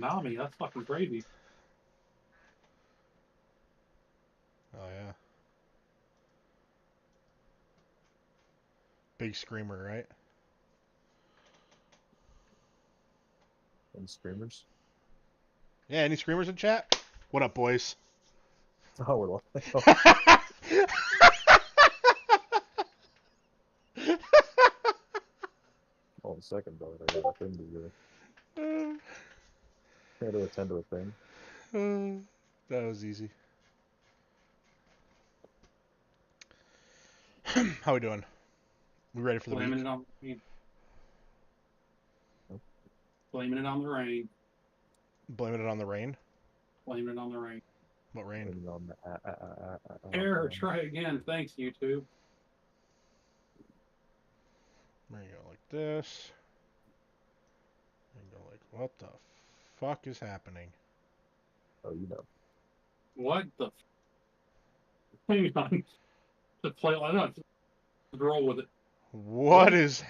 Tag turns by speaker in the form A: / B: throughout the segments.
A: Nami, that's fucking crazy.
B: Oh, yeah. Big screamer, right?
C: And screamers.
B: Yeah, any screamers in chat? What up, boys?
C: Oh, we're like, hold on a second, brother. I got a thing to do. I had to attend to a thing.
B: That was easy. How we doing? We ready for the
A: Blaming
B: week?
A: it on me. Blaming it on the rain.
B: Blaming it on the rain?
A: Blaming it on the rain.
B: What rain?
C: Waiting on the,
A: Error, try again. Thanks, YouTube.
B: We're gonna go like this. And go like, what the fuck is happening?
C: Oh, you know.
A: What the? Hang on. To play, I don't roll with it.
B: What is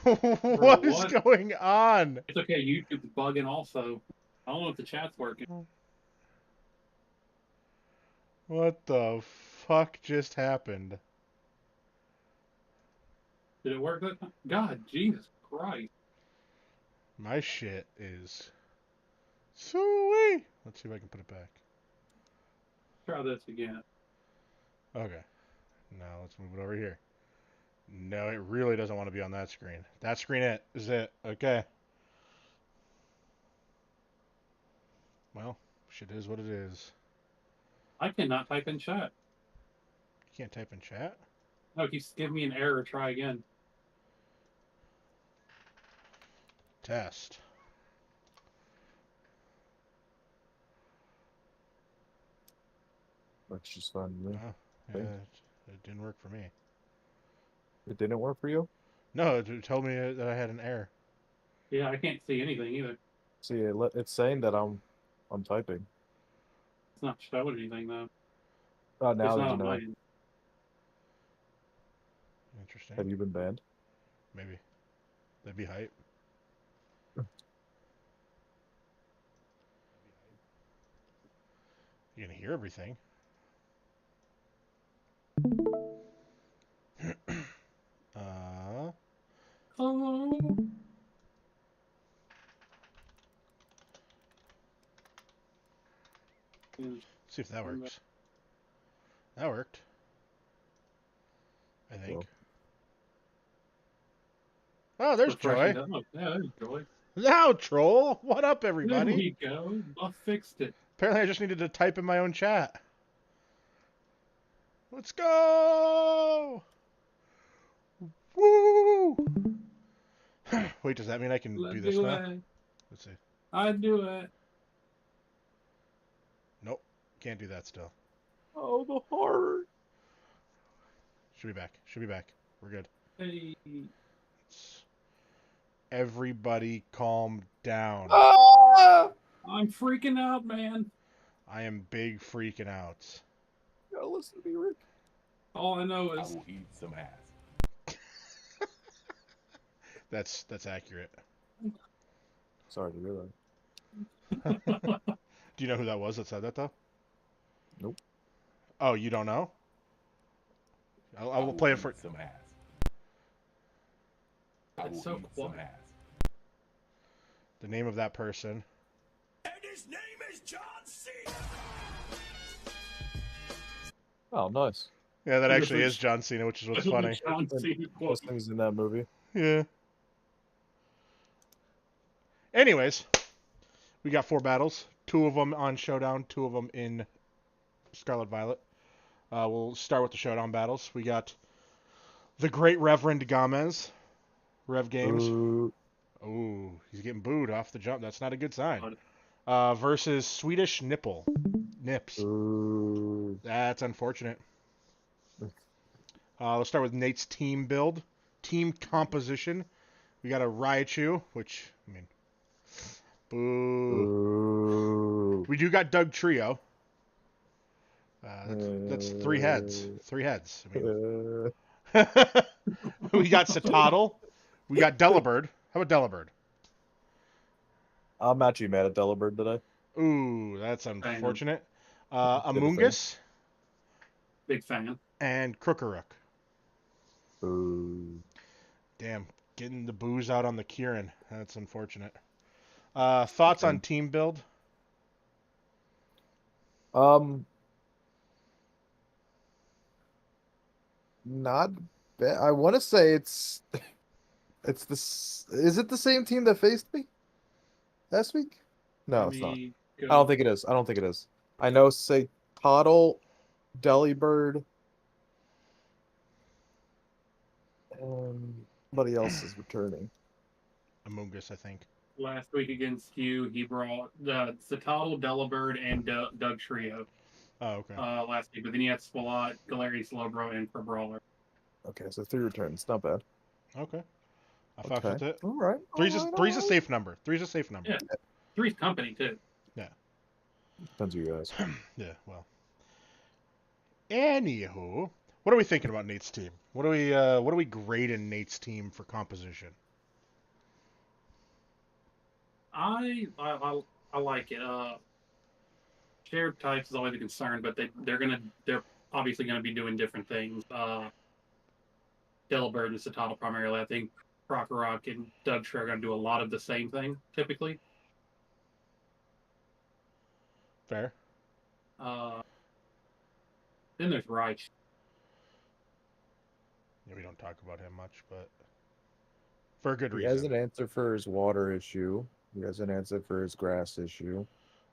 B: what is going on?
A: It's okay. YouTube's bugging also. I don't know if the chat's working.
B: What the fuck just happened?
A: Did it work that time? God, Jesus Christ.
B: My shit is sweet. Let's see if I can put it back.
A: Try this again.
B: Okay. Now let's move it over here. No, it really doesn't want to be on that screen. That screen is it. Okay. Well, shit is what it is.
A: I cannot type in chat.
B: You can't type in chat?
A: No, it keeps giving me an error. Try again.
B: Test.
C: That's just fine to me.
B: Oh, yeah, it didn't work for me.
C: It didn't work for you?
B: No, it told me that I had an error.
A: Yeah, I can't see anything either.
C: See, it's saying that I'm typing.
A: It's not showing anything though.
C: Oh,
A: It's
C: now
A: not
C: there's
A: on
C: no.
A: my end.
B: Interesting.
C: Have you been banned?
B: Maybe. That'd be hype. You're gonna hear everything.
A: Oh.
B: See if that works. That worked. I think.
C: Well.
B: Oh, there's Joy.
A: Yeah, there's Joy.
B: Now, troll. What up,
A: There
B: everybody?
A: we go. I fixed it.
B: Apparently, I just needed to type in my own chat. Let's go! Woo! Wait, does that mean I can do this now? Let's see.
A: I do it.
B: Nope. Can't do that still.
C: Oh, the heart.
B: Should be back. Should be back. We're good.
A: Hey.
B: Everybody calm down.
C: Ah!
A: I'm freaking out, man.
B: I am big freaking out.
C: You gotta listen to me, Rick.
A: All I know is
D: I will eat some ass.
B: That's accurate.
C: Sorry to hear that.
B: Do you know who that was that said that, though?
C: Nope.
B: Oh, you don't know? I will play it for...
D: Some ass. I will
A: so
D: eat
A: quiet.
D: some ass.
B: The name of that person.
D: And his name is John C.
C: Oh, nice.
B: Yeah, that actually is John Cena, which is what's funny.
A: John Cena quote.
C: Most things in that movie.
B: Yeah. Anyways, we got 4 battles. 2 of them on Showdown, 2 of them in Scarlet Violet. We'll start with the Showdown battles. We got the Great Reverend Gomez, Rev Games. Oh, he's getting booed off the jump. That's not a good sign. Versus Swedish Nips.
C: Ooh.
B: That's unfortunate. Let's start with Nate's team build. Team composition. We got a Raichu, which, I mean, boo.
C: Ooh.
B: We do got Doug Trio. That's 3 heads. 3 heads. I mean. We got Citadel. We got Delibird. How about Delibird?
C: I'm actually mad at Delibird today.
B: Ooh, that's unfortunate.
C: Did a thing.
B: Amoongus
A: Big fan.
B: and Crookerrook.
C: Ooh.
B: Damn, getting the booze out on the Kieran. That's unfortunate. Thoughts on team build?
C: Not bad. I want to say it's this. Is it the same team that faced me last week? No,
A: Let
C: it's not.
A: me
C: I don't think it is. I don't think it is. I know, say, Toddle, Delibird, and somebody else is returning.
B: Amoongus, I think.
A: Last week against you, he brought the Citadel, Delibird, and Doug Trio
B: Oh, okay.
A: last week. But then he had Swalot, Galarian Slowbro, and Brawler.
C: Okay, so 3 returns. Not bad.
B: Okay. I fucks
C: Okay.
B: with it.
C: All right.
B: Three's a safe number. Three's a safe number.
A: Yeah. Three's company, too.
C: Depends on you guys.
B: Yeah, well. Anywho, what are we thinking about Nate's team? What do we grade in Nate's team for composition?
A: I like it. Shared types is always a concern, but they're obviously gonna be doing different things. Delibird and Citadel primarily. I think Rock and Doug Trio are gonna do a lot of the same thing typically.
B: Fair.
A: Then there's Reich.
B: Yeah, we don't talk about him much, but for a good
C: He has
B: reason.
C: an answer for his water issue. He has an answer for his grass issue.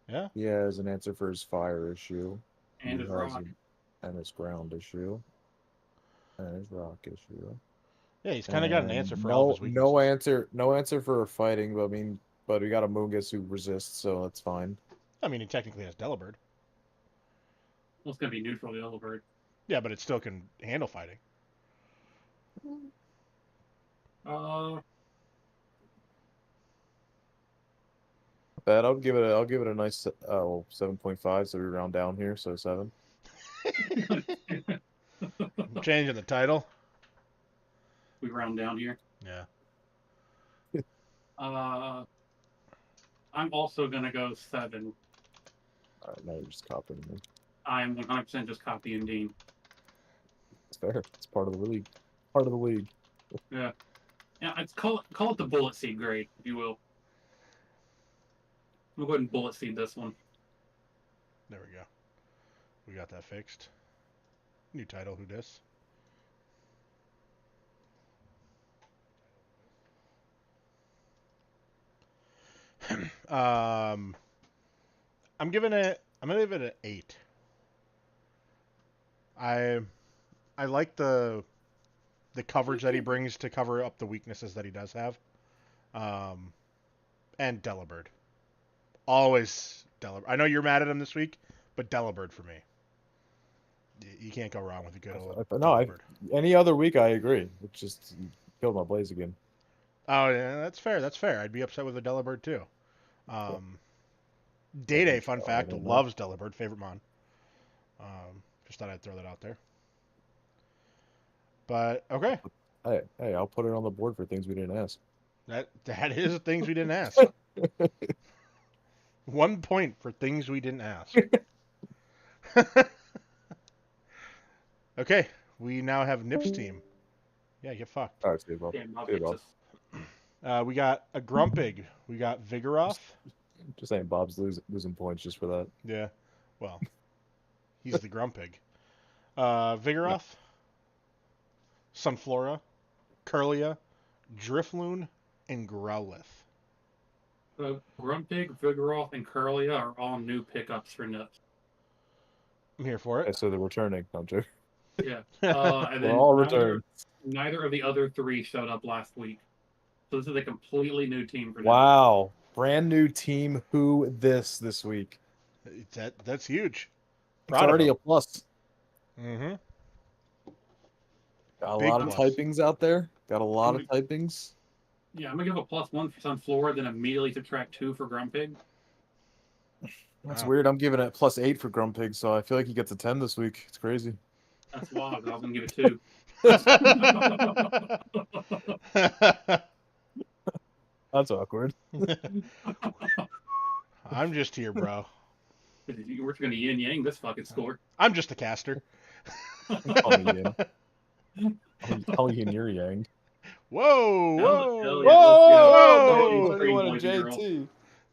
B: Yeah.
C: He has an answer for his fire issue.
A: And his rock.
C: And his ground issue. And his rock issue.
B: Yeah, he's kind of got an answer for all of his weaknesses.
C: No answer for fighting, but we got a Moongus who resists, so that's fine.
B: I mean, he technically has Delibird.
A: Well, it's gonna be neutral Delibird.
B: Yeah, but it still can handle fighting.
C: Bad. I'll give it a nice 7.5, so we round down here, so 7.
B: I'm changing the title.
A: We round down here.
B: Yeah.
A: I'm also gonna go 7.
C: Alright, now you're just copying me.
A: I'm 100% just copying Deen.
C: It's fair. It's part of the league. Part of the league.
A: Yeah, it's call it the bullet seed grade, if you will. We'll go ahead and bullet seed this one.
B: There we go. We got that fixed. New title, who dis? I'm gonna give it an 8. I like the coverage that he brings to cover up the weaknesses that he does have. And Delibird. Always Delibird. I know you're mad at him this week, but Delibird for me. You can't go wrong with a good old Delibird.
C: Any other week, I agree. It's just you killed my blaze again.
B: Oh, yeah, that's fair. That's fair. I'd be upset with a Delibird too. Day, fun fact, loves Delibird. Favorite mon. Just thought I'd throw that out there. But okay.
C: Hey, I'll put it on the board for things we didn't ask.
B: That is things we didn't ask. 1 point for things we didn't ask. Okay, we now have Nip's team. Yeah, get fucked.
C: All right, see you, Bob.
A: Damn, I'll
C: See you,
A: fix
C: Bob.
A: this.
B: We got a Grumpig. We got Vigoroth.
C: Just saying, Bob's losing points just for that.
B: Yeah, well, he's the Grumpig. Vigoroth, Sunflora, Curlia, Drifloon, and Growlithe.
A: So Grumpig, Vigoroth, and Curlia are all new pickups for Nips.
B: I'm here for
C: Okay,
B: it.
C: so they're returning, don't you?
A: Yeah. And
C: They're
A: then
C: all returned.
A: neither of the other 3 showed up last week. So this is a completely new team for them.
C: Wow. Brand new team. Who this week?
B: That's huge.
C: It's already a plus.
B: Mm-hmm.
C: Got a
B: Big
C: lot of
B: plus.
C: typings out there. Got a lot of typings.
A: Yeah, I'm going to give a +1 for Sunflora, then immediately subtract 2 for Grumpig.
C: That's
B: Wow.
C: weird. I'm giving it +8 for Grumpig, so I feel like he gets a 10 this week. It's crazy.
A: That's wild. I was going to give it 2.
C: That's awkward.
B: I'm just here, bro.
A: We're going to yin yang this fucking score.
B: I'm just a caster.
C: Call me Yin. Call you Yin Yang.
B: Whoa, whoa,
A: Hell
C: Whoa!
A: yeah, let's go.
B: whoa!
C: No,
A: Scream,
C: you want a
A: boys and girls.
C: JT?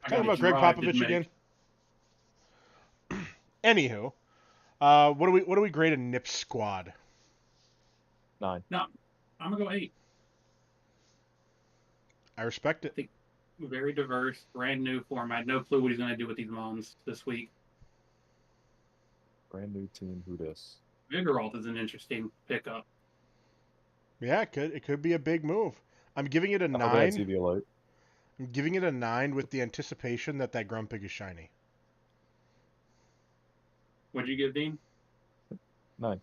A: I
B: Talking
A: got a
B: about Greg
A: drive to
B: Popovich
A: make.
B: again. Anywho, what do we grade a Nips squad?
C: 9.
A: No, I'm gonna go 8.
B: I respect it.
A: Very diverse, brand new format. No clue what he's gonna do with these mons this week.
C: Brand new team. Who dis?
A: Vigoroth is an interesting pickup.
B: Yeah, it could be a big move. I'm giving it a
C: I hope I
B: 9.
C: TV alert.
B: I'm giving it a 9 with the anticipation that Grumpig is shiny.
A: What'd you give, Dean?
C: 9.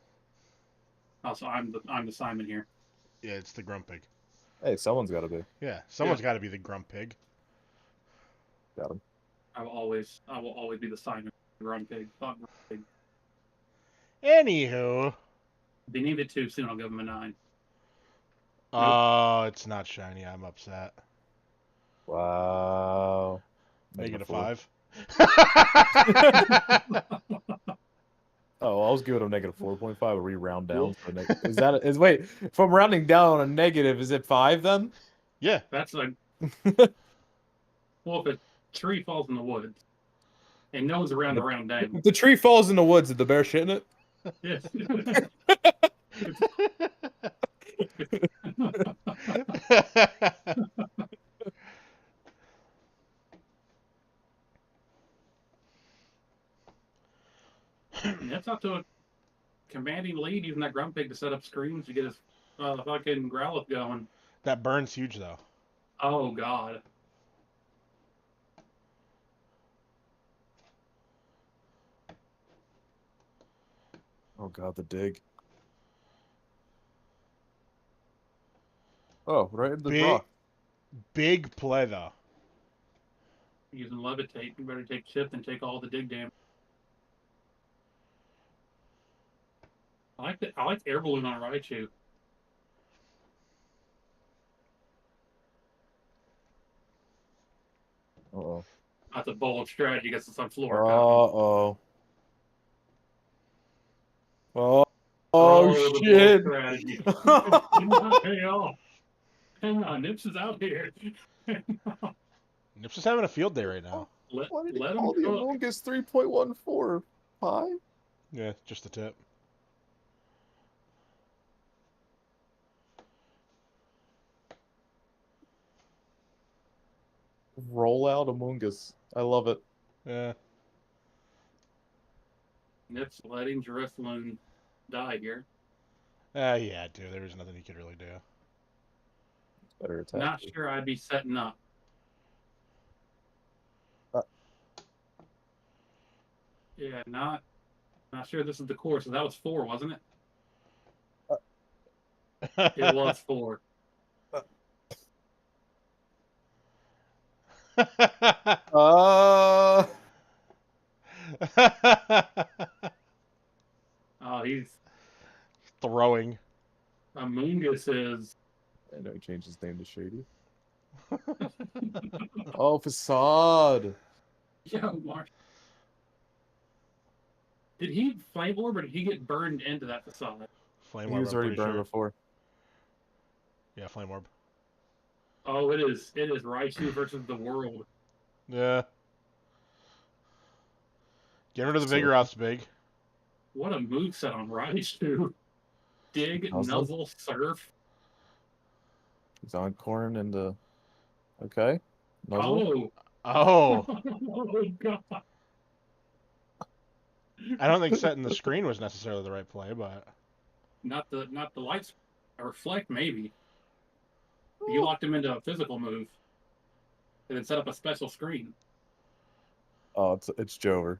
A: Also, I'm the Simon here.
B: Yeah, it's the Grumpig.
C: Hey, someone's got to be.
B: Yeah, someone's got to be the Grumpig.
C: Got him.
A: I will always be the Simon. Grumpig. Fuck Grumpig.
B: Anywho.
A: If they named it too soon, I'll give him a 9.
B: Oh, it's not shiny. I'm upset.
C: Wow.
B: Negative
C: -4.
B: 5.
C: Oh, I was giving him -4.5. Where we round down. So wait? If I'm rounding down on a negative, is it 5 then?
B: Yeah.
A: That's like, well, if a tree falls in the woods and no one's around to round down.
C: If the tree falls in the woods, did the bear shit in it?
A: Yes. That's up to a commanding lead using that Grumpig to set up screens to get his fucking Growlithe going.
B: That burn's huge, though.
A: Oh, God.
C: Oh God, the dig. Oh, right in the draw.
B: Big play, though.
A: Using Levitate, you better take chip and take all the dig damage. I like Air Balloon on Raichu.
C: Uh-oh.
A: That's a bold strategy against the Sunflora.
C: Uh-oh. Oh,
A: the
C: shit.
A: bold strategy. Did not pay off. Hang on, Nips is out here.
B: Nips is having a field day right now.
A: Let
C: Why did
A: him
C: he call the
A: cook.
C: Among Us 3.14 pi?
B: Yeah, just a tip.
C: Roll out Among Us. I love it.
B: Yeah.
A: Nips letting Drifloon die here.
B: Yeah, dude. There was nothing he could really do.
C: Better attack.
A: Not sure I'd be setting up. Yeah, not sure this is the course. So that was 4, wasn't it? It was 4. Oh, he's
B: throwing.
A: Amoongus is.
C: I know he changed his name to Shady. Oh, Facade.
A: Yo, Mark. Did he flame orb or did he get burned into that facade?
B: Flame
C: He
B: orb.
C: was already burned before.
B: Yeah, flame orb.
A: Oh, it is Raichu versus the world.
B: Yeah. Get rid of the Vigoroth's big.
A: What a moveset on Raichu. Dig, nuzzle, surf.
C: He's on corn and okay.
A: Nuzzle.
B: Oh.
A: Oh God.
B: I don't think setting the screen was necessarily the right play, but
A: not the lights reflect maybe. You locked him into a physical move. And then set up a special screen.
C: Oh, it's Jover.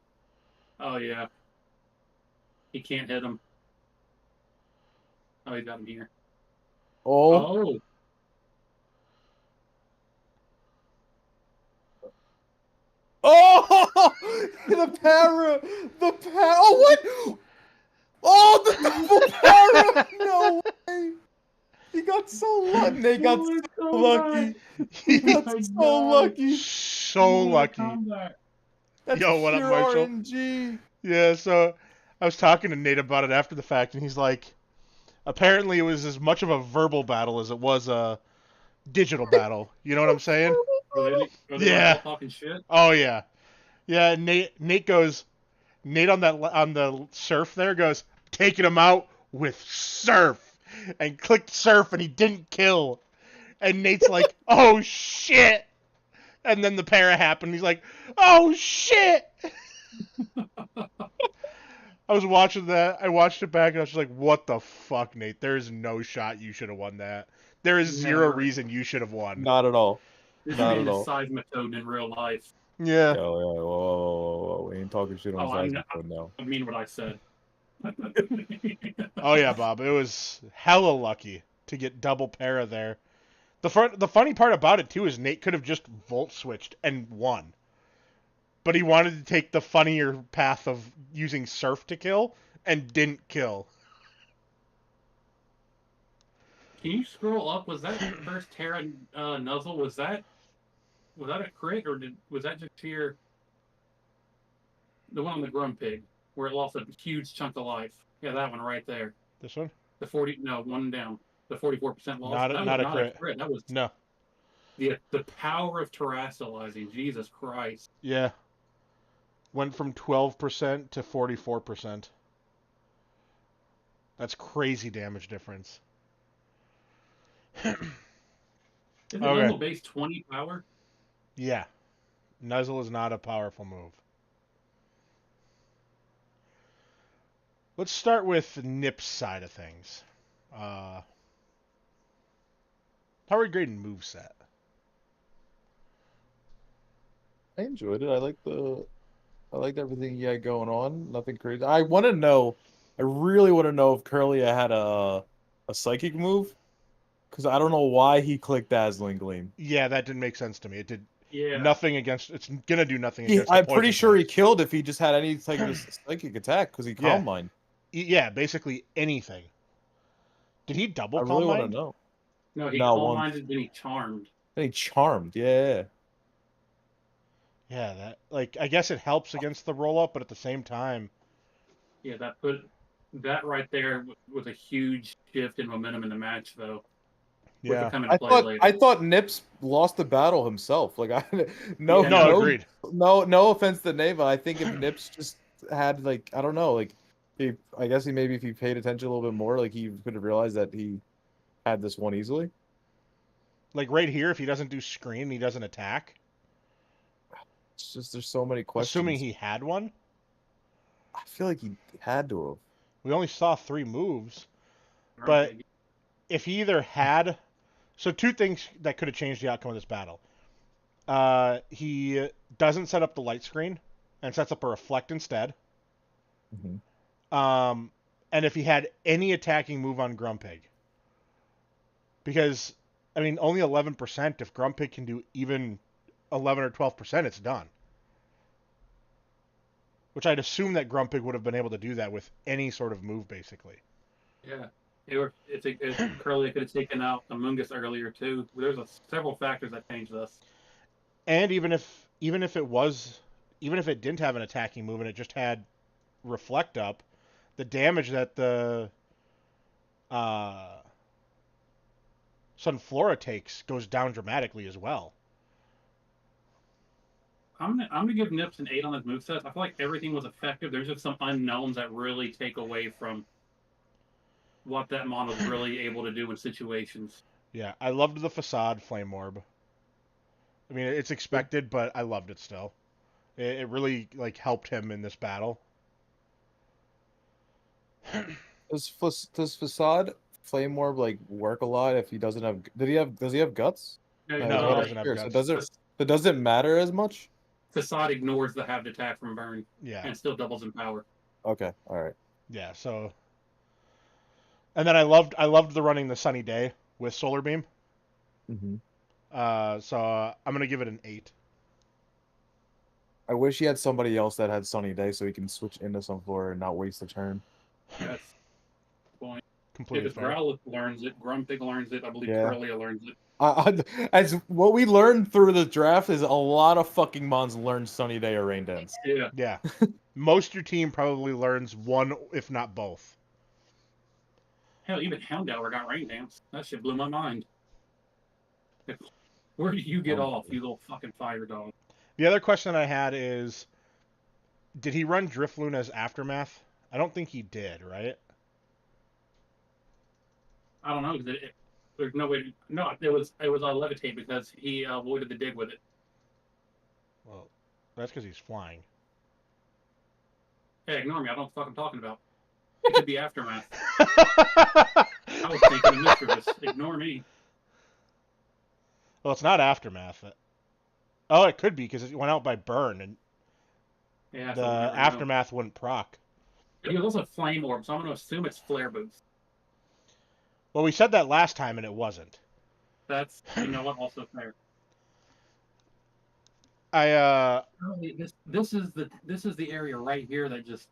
A: Oh yeah. He can't hit him. Oh, he got him here.
C: Oh. Oh, the para. Oh, what? Oh, the double para. No way. He got so lucky. Nate got
A: What a
C: so
A: comeback.
C: lucky. He got
A: my
C: so
A: God.
C: lucky.
B: So
A: What a
B: lucky.
A: comeback.
C: That's
B: Yo, what up,
C: pure
B: Marshall?
C: RNG.
B: Yeah, so I was talking to Nate about it after the fact, and he's like, apparently it was as much of a verbal battle as it was a digital battle. You know what I'm saying?
A: Really? Are they like
B: Yeah.
A: all talking shit?
B: Oh yeah. Yeah, Nate goes, Nate on the surf there goes, taking him out with surf, and clicked surf, and he didn't kill. And Nate's like, oh shit. And then the para happened. He's like, oh shit. I was watching that. I watched it back, and I was just like, what the fuck, Nate? There's no shot you should have won that. There is zero
A: Never.
B: reason you should have won.
C: Not at all.
A: This
C: Not
A: man
C: at
A: is
C: all.
A: seismitoad in real life.
B: Yeah.
C: Yo, whoa. We ain't talking shit on Seismic Code now.
A: I mean what I said.
B: Oh yeah, Bob. It was hella lucky to get double para there. The funny part about it too is Nate could have just volt switched and won, but he wanted to take the funnier path of using surf to kill and didn't kill.
A: Can you scroll up? Was that first Terra nuzzle? Was that a crit or was that just here? The one on the Grumpig where it lost a huge chunk of life. Yeah, that one right there.
B: This one?
A: The 40, no, one down. The 44% loss.
B: Not
A: That was
B: a
A: not
B: crit.
A: a crit. That was
B: No.
A: the power of terrestrializing. Jesus Christ.
B: Yeah. Went from 12% to 44%. That's crazy damage difference.
A: Isn't
B: Okay.
A: Nuzzle base 20 power?
B: Yeah. Nuzzle is not a powerful move. Let's start with Nip's side of things. How are we grading moveset?
C: I enjoyed it. I liked everything you had going on. Nothing crazy. I want to know. I really want to know if Curlia had a psychic move, because I don't know why he clicked Dazzling Gleam.
B: Yeah, that didn't make sense to me. It did
A: Yeah.
B: nothing against. It's gonna do nothing against.
C: I'm
B: the
C: pretty
B: poison
C: sure he
B: types.
C: killed if he just had any type of psychic attack, because he
B: Yeah.
C: calm mind.
B: Yeah, basically anything. Did he double
C: I
B: calm
C: really want to
B: mind?
C: know.
A: No, he
C: No,
A: calm
C: once.
A: minded, then he charmed.
C: Then he charmed. Yeah.
B: Yeah, that like I guess it helps against the roll up, but at the same time,
A: Yeah, that right there was a huge shift in momentum in the match, though. Which will
B: yeah.
A: come into play later.
C: I thought Nips lost the battle himself. Like
A: Yeah,
B: No, agreed.
C: No offense to Neva. I think if Nips just had like I don't know, like I guess maybe if he paid attention a little bit more, like he could have realized that he had this one easily.
B: Like right here, if he doesn't do screen, he doesn't attack.
C: It's just there's so many questions.
B: Assuming he had one.
C: I feel like he had to have.
B: We only saw 3 moves, but if he either had, so 2 things that could have changed the outcome of this battle. He doesn't set up the light screen and sets up a reflect instead.
C: Mm-hmm.
B: And if he had any attacking move on Grumpig, because I mean only 11%. If Grumpig can do even 11 or 12%, it's done. Which I'd assume that Grumpig would have been able to do that with any sort of move, basically.
A: Yeah. Curly could have taken out Amoongus earlier, too. There's several factors that changed this.
B: And even if it didn't have an attacking move and it just had reflect up, the damage that the Sunflora takes goes down dramatically as well.
A: I'm gonna give Nips an 8 on his moveset. I feel like everything was effective. There's just some unknowns that really take away from what that mon was really able to do in situations.
B: Yeah, I loved the facade flame orb. I mean, it's expected, but I loved it still. It really like helped him in this battle.
C: Does Facade Flame Orb like work a lot if he doesn't have? Does he have guts?
B: No, he
C: not
B: doesn't have
C: sure.
B: guts.
C: So does it matter as much?
A: Facade ignores the halved attack from burn.
B: Yeah.
A: And still doubles in power.
C: Okay, all right.
B: Yeah, so and then I loved the running the sunny day with solar beam.
C: Mm-hmm.
B: So I'm gonna give it an 8.
C: I wish he had somebody else that had Sunny Day so he can switch into Sunflora and not waste a turn.
A: That's the point.
B: completely
A: If
B: fair.
A: Growlithe learns it, Grumpig learns it, I believe
C: Yeah.
A: Curlia learns it.
C: As what we learned through the draft is a lot of fucking mons learn Sunny Day or Rain Dance.
A: Yeah.
B: Yeah. Most of your team probably learns one, if not both.
A: Hell, even Houndour got Rain Dance. That shit blew my mind. Where do you get off, you little fucking fire dog?
B: The other question I had is, did he run Drifloon as Aftermath? I don't think he did, right?
A: I don't know. There's no way. No, it was a Levitate because he avoided the dig with it.
B: Well, that's because he's flying.
A: Hey, ignore me. I don't know what the fuck I'm talking about. It could be Aftermath. I was thinking of Mischievous. Ignore me.
B: Well, it's not Aftermath. Oh, it could be because it went out by burn, and
A: Yeah,
B: the
A: so we never know.
B: Aftermath wouldn't proc.
A: But he was also Flame Orb, so I'm going to assume it's Flare Boost.
B: Well, we said that last time, and it wasn't.
A: That's, you know what, also fair. This is the area right here that just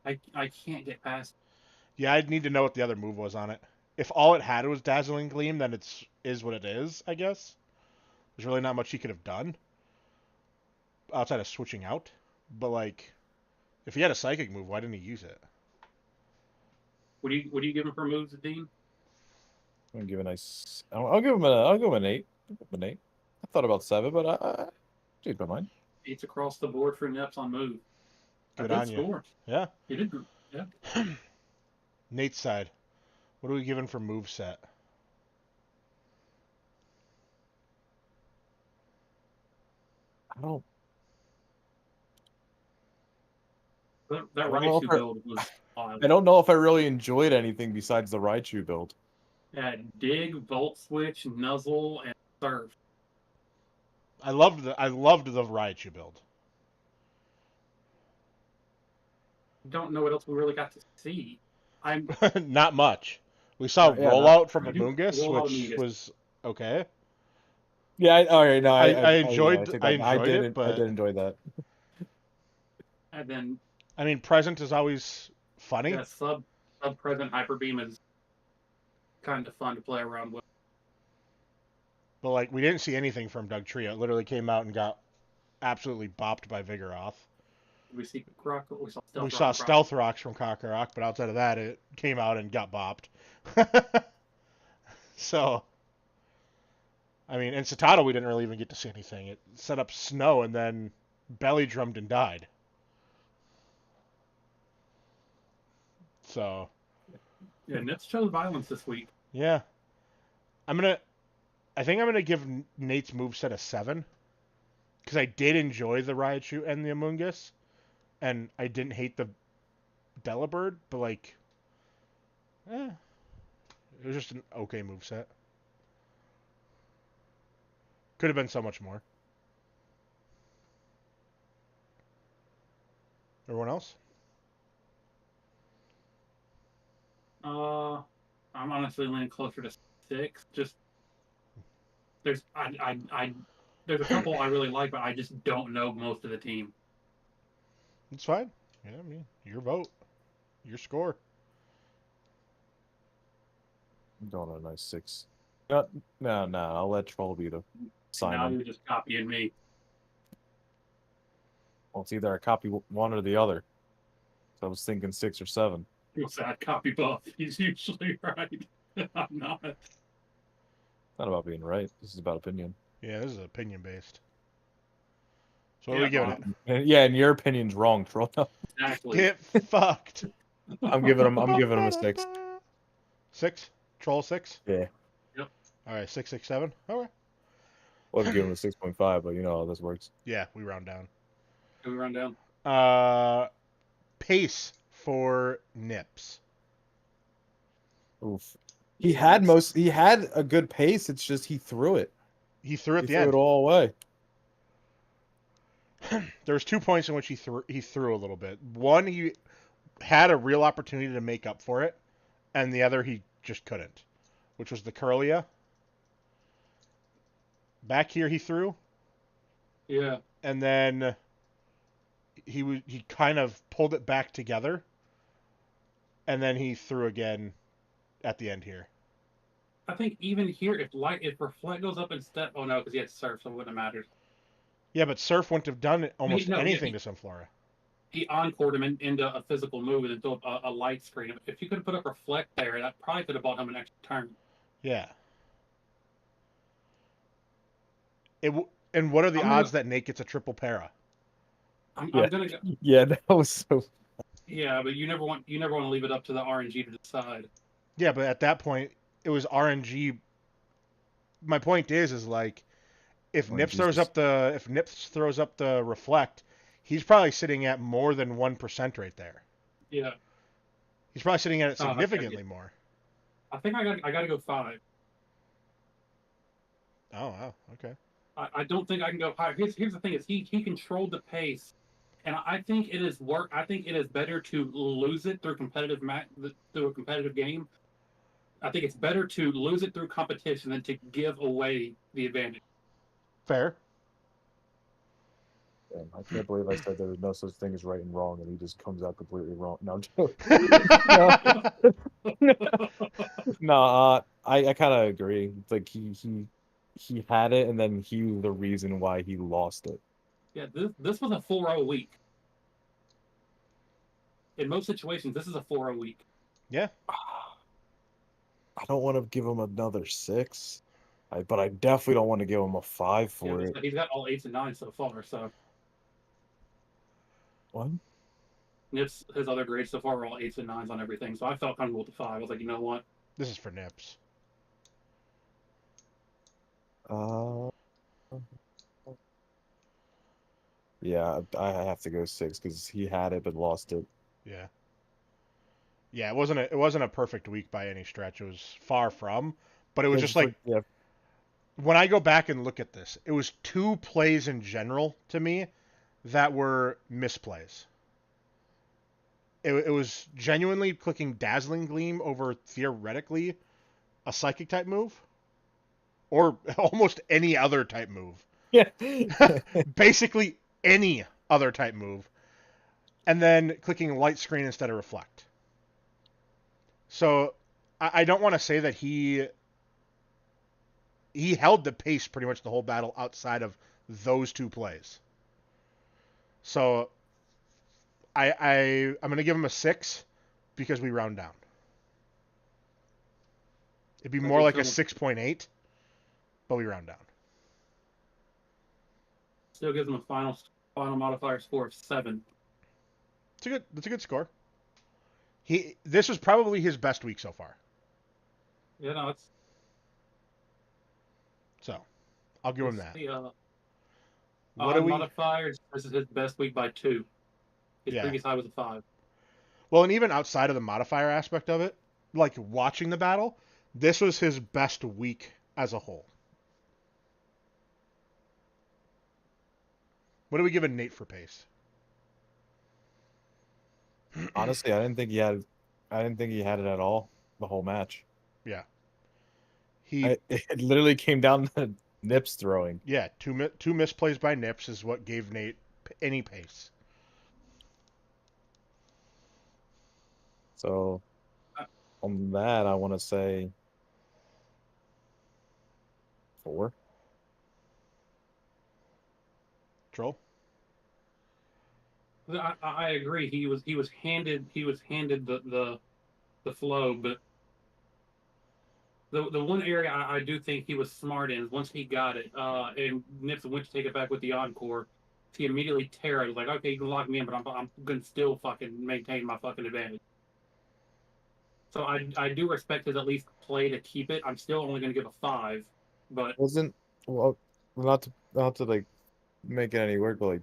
A: I can't get past.
B: Yeah, I'd need to know what the other move was on it. If all it had was Dazzling Gleam, then is what it is, I guess. There's really not much he could have done outside of switching out. But like, if he had a Psychic move, why didn't he use it?
A: What do you give him for moves, Dean?
C: I'm gonna give a nice. I'll give him an 8. I'll give him an 8. I thought about 7, but I changed my mind.
A: 8's across the board for Nips on move.
B: Good on you.
A: Score.
B: Yeah.
A: He did. Yeah.
B: Nate's side. What are we giving for move set?
C: I don't.
A: That Raichu build was odd.
C: I don't know if I really enjoyed anything besides the Raichu build.
A: Yeah, Dig, Volt Switch, Nuzzle, and Surf.
B: I loved the Raichu build.
A: Don't know what else we really got to see.
B: Not much. We saw rollout from Amoonguss, which was okay.
C: Yeah, all right. No,
B: I enjoyed it, but
C: I did enjoy that.
A: And then
B: I mean, Present is always funny.
A: Yeah, sub present Hyper Beam is kind of fun to play around with.
B: But like, we didn't see anything from Doug Trio. It literally came out and got absolutely bopped by Vigoroth.
A: We see Croc.
B: We saw Stealth Rocks from Kakarot, but outside of that, it came out and got bopped. So, I mean, in Citadel, we didn't really even get to see anything. It set up Snow and then belly drummed and died. So.
A: Yeah, Nips chose violence this week.
B: Yeah. I think I'm gonna give Nate's moveset a 7. Because I did enjoy the Raichu and the Amoonguss. And I didn't hate the Delibird, but like, it was just an okay moveset. Could have been so much more. Everyone else?
A: I'm honestly leaning closer to 6. Just there's there's a couple I really like, but I just don't know most of the team.
B: It's fine. Yeah, I mean, your vote, your score.
C: I'm going on a nice 6. No. I'll let Troll be the sign.
A: Now you're just copying me.
C: Well, it's either I copy one or the other. So I was thinking 6 or 7.
A: You'll say I copy both. He's usually right. I'm not.
C: It's not about being right. This is about opinion.
B: Yeah, this is opinion based. So what are we giving it?
C: Yeah, and your opinion's wrong, Troll.
A: Exactly.
B: Get fucked.
C: I'm giving him a 6.
B: 6? Troll 6?
C: Yeah.
A: Yep.
B: All right, 6, 6, 7. All right.
C: Well, I'd give him a 6.5, but you know how this works.
B: Yeah, we round down.
A: Can we run down?
B: Pace for Nips.
C: Oof. He had a good pace. It's just he threw it.
B: He threw at the
C: threw
B: end.
C: it all away.
B: There was 2 points in which he threw a little bit. One, he had a real opportunity to make up for it, and the other he just couldn't, which was the Curlia. Back here he threw.
A: Yeah.
B: And then he kind of pulled it back together, and then he threw again at the end here.
A: I think even here, if reflect goes up instead, oh no, because he had surf, so it wouldn't have mattered.
B: Yeah, but Surf wouldn't have done almost
A: No,
B: anything to Sunflora.
A: He encored him into a physical move and then threw up a light screen. If you could have put up reflect there, that probably could have bought him an extra turn.
B: Yeah. And what are the odds that Nate gets a triple para?
A: I'm
C: Yeah.
A: gonna go.
C: Yeah, that was so.
A: Yeah, but you never want to leave it up to the RNG to decide.
B: Yeah, but at that point, it was RNG. My point is like, if Nips throws up the reflect, he's probably sitting at more than 1% right there.
A: Yeah.
B: He's probably sitting at it significantly more.
A: I think I got to go 5.
B: Oh wow, okay.
A: I don't think I can go higher. Here's the thing: is he controlled the pace, and I think it is work. I think it is better to lose it through through a competitive game. I think it's better to lose it through competition than to give away the advantage.
B: Fair.
C: Damn, I can't believe I said there was no such thing as right and wrong, and he just comes out completely wrong. No, no, I kind of agree. It's like he had it, and then he was the reason why he lost it.
A: Yeah, this was a 4-0 week. In most situations, this is a 4-0 week.
B: Yeah.
C: I don't want to give him another 6, but I definitely don't want to give him a 5 for it.
A: He's got all 8s and 9s so far. So
C: What?
A: Nips, his other grades so far are all 8s and 9s on everything. So I felt comfortable with the 5. I was like, you know what?
B: This is for Nips.
C: Yeah, I have to go 6 because he had it but lost it.
B: Yeah. Yeah, it wasn't a perfect week by any stretch. It was far from, but it was just like when I go back and look at this, it was 2 plays in general to me that were misplays. It was genuinely clicking Dazzling Gleam over theoretically a Psychic type move, or almost any other type move.
C: Yeah.
B: Basically any other type move, and then clicking Light Screen instead of Reflect. So I don't want to say that he held the pace pretty much the whole battle outside of those 2 plays. So I'm gonna give him a 6 because we round down. It'd be more like a 6.8, but we round down.
A: Still gives him a final modifier score of 7.
B: That's a good score. This was probably his best week so far.
A: Yeah, no, it's.
B: So, I'll give him that.
A: What modifiers? This is his best week by 2. His previous high was a 5.
B: Well, and even outside of the modifier aspect of it, like watching the battle, this was his best week as a whole. What do we give a Nate for pace?
C: Honestly, I didn't think he had it at all the whole match.
B: Yeah.
C: It literally came down to Nips throwing.
B: Yeah, two misplays by Nips is what gave Nate any pace.
C: So on that, I want to say 4.
B: Troll?
A: I agree. He was handed the flow, but the one area I do think he was smart in is once he got it, and Nips went to take it back with the encore, he immediately Terra was like, okay, you can lock me in, but I'm gonna still fucking maintain my fucking advantage. So I do respect his at least play to keep it. I'm still only gonna give a 5, but
C: not to like make it any weird, but like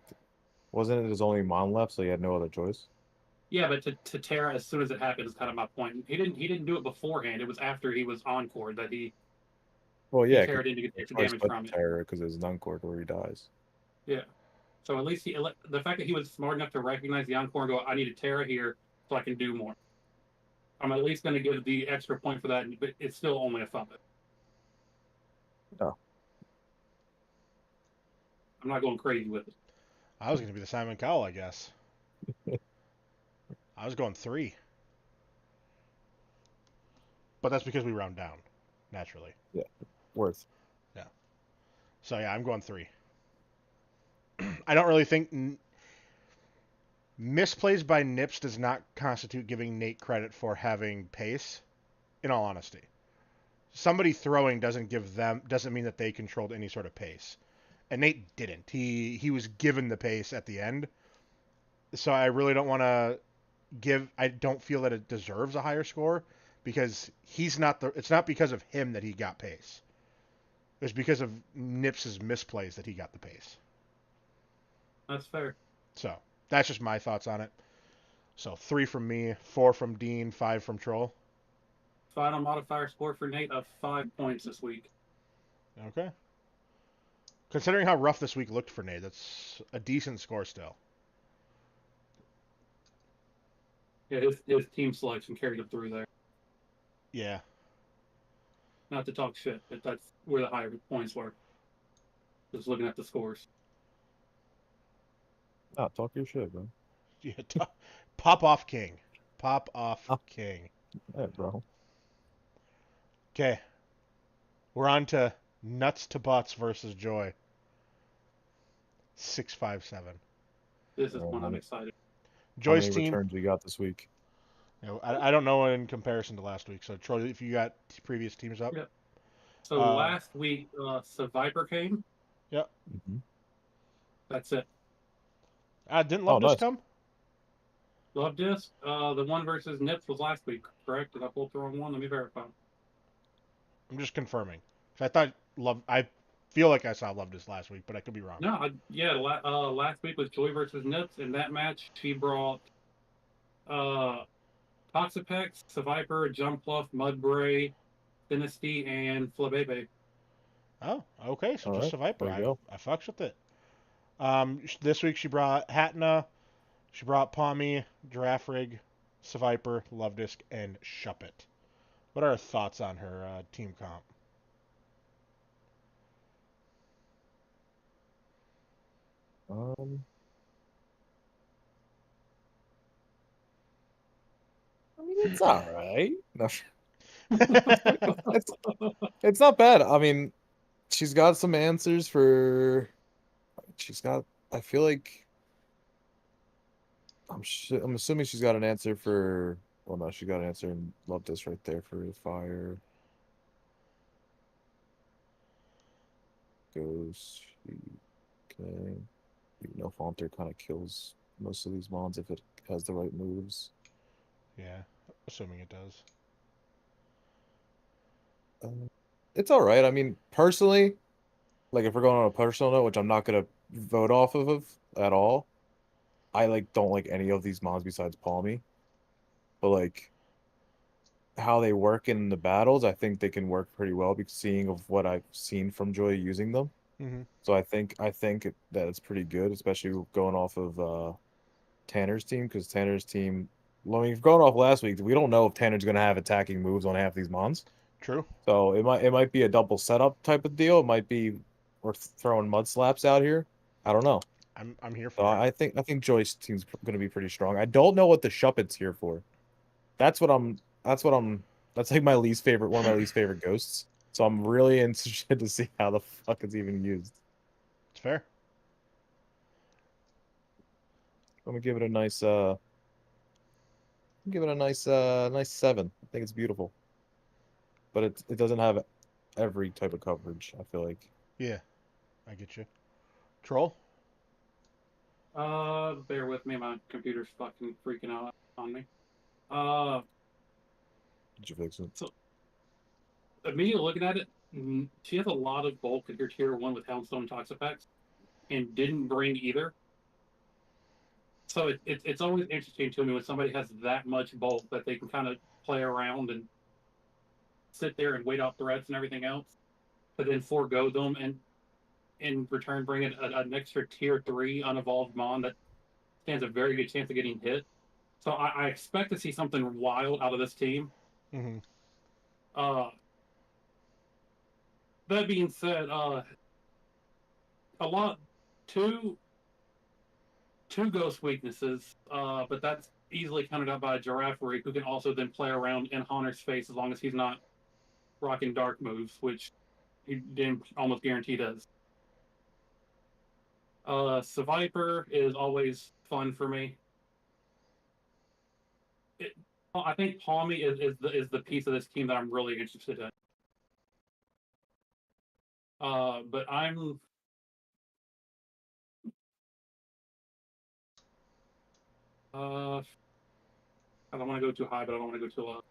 C: wasn't it his only mon left, so he had no other choice?
A: Yeah, but to Terra as soon as it happened is kind of my point. He didn't do it beforehand. It was after he was encore that he.
C: Well, yeah,
A: Terra didn't get the damage from it.
C: Terra because it's an encore where he dies.
A: Yeah, so at least the fact that he was smart enough to recognize the encore and go, I need a Terra here so I can do more. I'm at least going to give the extra point for that, but it's still only a 5.
C: No.
A: I'm not going crazy with it.
B: I was going to be the Simon Cowell, I guess. I was going 3. but that's because we round down, naturally.
C: Worth.
B: So yeah, I'm going 3. I don't really think misplays by Nips does not constitute giving Nate credit for having pace. In all honesty, somebody throwing doesn't mean that they controlled any sort of pace, and Nate didn't. He was given the pace at the end, so I really don't want to give. I don't feel that it deserves a higher score because he's not the. It's not because of him that he got pace. It's because of Nips's misplays that he got the pace.
A: That's fair.
B: So that's just my thoughts on it. So 3 from me, 4 from Dean, 5 from Troll.
A: Final modifier score for Nate of 5 points this week.
B: Okay. Considering how rough this week looked for Nate, that's a decent score still.
A: Yeah, his team selection carried him through there.
B: Yeah.
A: Not to talk shit, but that's where the higher points were. Just looking at the scores.
C: Ah, talk your shit, bro.
B: Yeah. Pop off King. Pop off King.
C: Yeah, bro.
B: Okay. We're on to Nuts to Butts versus Joy. 657.
A: This is one I'm excited.
B: Joy's
C: How many
B: team.
C: returns we got this week?
B: You know, I don't know in comparison to last week. So Troy, if you got previous teams up.
A: Yep. So last week, Survivor came.
B: Yep.
C: Mm-hmm.
A: That's it.
B: Didn't Love This
C: nice.
B: come?
A: Love Disc. The one versus Nips was last week, correct? Did I pull through on one? Let me verify.
B: I'm just confirming. I thought I feel like I saw Love This last week, but I could be wrong.
A: No, last week was Joy versus Nips. In that match, she brought Toxapex, Survivor, Jumpluff, Mudbray, Dynasty, and Flabebe.
B: Oh, okay. So
C: All
B: just
C: right,
B: a Viper.
C: there you go.
B: I fucks with it. This week she brought Hatna, she brought Palmy, Giraffe Rig, Survivor, Love Disc, and Shuppet. What are our thoughts on her team comp?
C: I mean, it's all right. No. It's not bad. I mean, she's got some answers for. She's got. I feel like. I'm assuming she's got an answer for. Well, no, she got an answer and Love This right there for fire. Goes. Okay. You know, Faunter kind of kills most of these mons if it has the right moves.
B: Yeah, assuming it does.
C: It's all right. I mean, personally, like if we're going on a personal note, which I'm not gonna vote off of at all, I don't like any of these mons besides Palmy. But like how they work in the battles, I think they can work pretty well because seeing of what I've seen from Joy using them.
B: Mm-hmm.
C: So that it's pretty good, especially going off of Tanner's team because Tanner's team. Well, I mean, going off last week, we don't know if Tanner's gonna have attacking moves on half these mons.
B: True.
C: So it might be a double setup type of deal. It might be we're throwing mud slaps out here. I don't know.
B: I'm here
C: So
B: for it.
C: I think Joy's team's going to be pretty strong. I don't know what the Shuppet's here for. That's like my least favorite, one of my least favorite ghosts. So I'm really interested to see how the fuck it's even used.
B: It's fair.
C: I'm gonna give it a nice nice 7. I think it's beautiful. But it doesn't have every type of coverage, I feel like.
B: Yeah, I get you. Troll.
A: Bear with me. My computer's fucking freaking out on me.
C: Did you fix it?
A: So immediately looking at it, she has a lot of bulk in her tier 1 with Houndstone Toxapex and didn't bring either. So it's always interesting to me when somebody has that much bulk that they can kind of play around and sit there and wait out threats and everything else, but then forego them and in return bring in an extra tier 3 unevolved mon that stands a very good chance of getting hit. So I expect to see something wild out of this team.
B: Mm-hmm.
A: That being said, 2 ghost weaknesses, but that's easily counted out by a giraffe freak who can also then play around in Haunter's face as long as he's not rocking dark moves, which he almost guarantee does. Survivor is always fun for me. I think Palmy is the piece of this team that I'm really interested in. But I'm I don't want to go too high, but I don't want to go too low.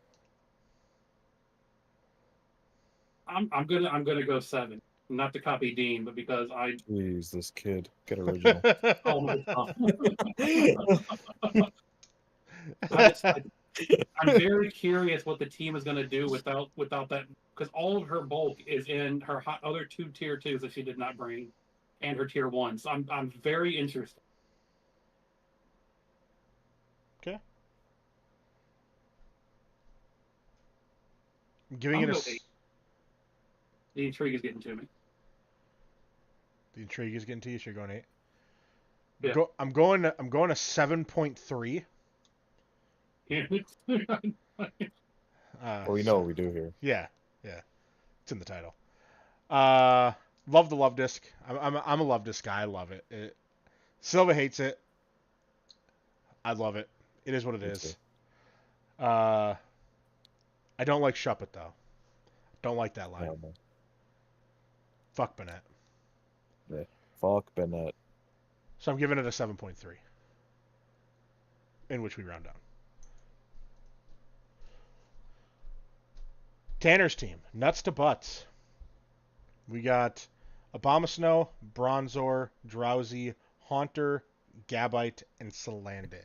A: I'm gonna go 7. Not to copy Deen, but because I
C: Jeez, this kid. Get original.
A: oh my god. I'm very curious what the team is going to do without that, because all of her bulk is in her other 2 tier 2s that she did not bring, and her tier 1. So I'm very interested.
B: Okay. I'm giving
A: I'm
B: it
A: gonna
B: a.
A: go 8. The intrigue is getting to me.
B: The intrigue is getting to you. So you're going 8.
A: Yeah.
B: I'm going a 7.3.
C: Well, we know what we do here.
B: Yeah, it's in the title. Love the love disc. I'm a love disc guy. I love it. Silva hates it. I love it. It is what it
C: Me
B: is.
C: too.
B: I don't like Shuppet though. Don't like that line.
C: No.
B: Fuck Bennett.
C: Yeah. Fuck Bennett.
B: So I'm giving it a 7.3. In which we round down. Tanner's team. Nuts to butts. We got Abomasnow, Bronzor, Drowsy, Haunter, Gabite, and Salandit.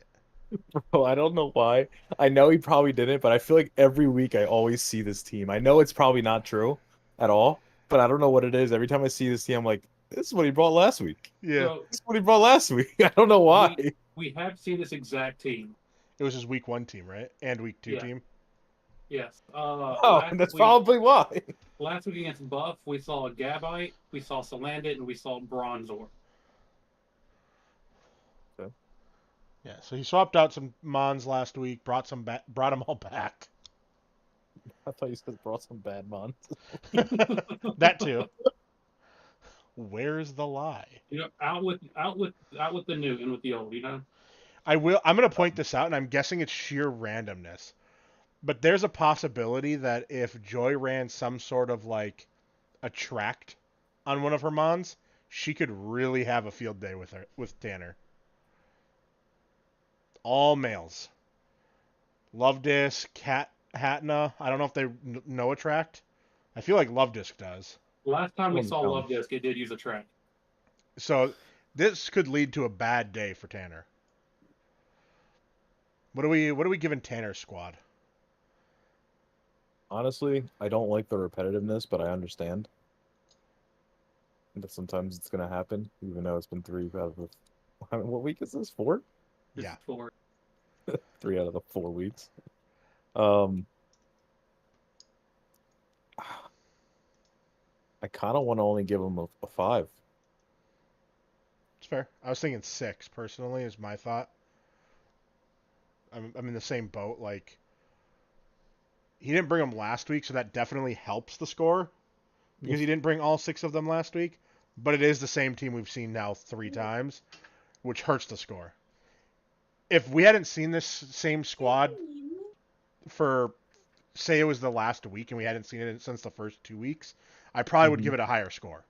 C: Bro, I don't know why. I know he probably didn't, but I feel like every week I always see this team. I know it's probably not true at all, but I don't know what it is. Every time I see this team, I'm like, this is what he brought last week.
B: Yeah.
A: So
C: This is what he brought last week. I don't know why.
A: we have seen this exact team.
B: It was his week 1 team, right? And week 2
A: Yeah.
B: team.
A: Yes.
C: Oh, that's probably why.
A: Last week against Buff, we saw Gabite, we saw Salandit, and we saw Bronzor.
B: Yeah, so he swapped out some Mons last week, brought them all back.
C: I thought you said brought some bad mons.
B: That too. Where's the lie?
A: You know, out with the new and with the old. You know.
B: I'm going to point this out, and I'm guessing it's sheer randomness. But there's a possibility that if Joy ran some sort of like attract on one of her Mons, she could really have a field day with Tanner. All males. Love Disc, Hatna. I don't know if they know attract. I feel like Love Disc does.
A: Last time we saw Love Disc, it did use a track.
B: So this could lead to a bad day for Tanner. What are we giving Tanner's squad?
C: Honestly, I don't like the repetitiveness, but I understand that sometimes it's gonna happen, even though it's been 3 out of the. I mean, what week is this? 4?
B: Yeah.
A: 4.
C: 3 out of the 4 weeks. I kind of want to only give him a 5.
B: It's fair. I was thinking 6 personally is my thought. I'm in the same boat. Like, he didn't bring them last week, so that definitely helps the score because he didn't bring all 6 of them last week. But it is the same team we've seen now 3 times, which hurts the score. If we hadn't seen this same squad for, say, it was the last week and we hadn't seen it since the first 2 weeks, I probably would give it a higher score.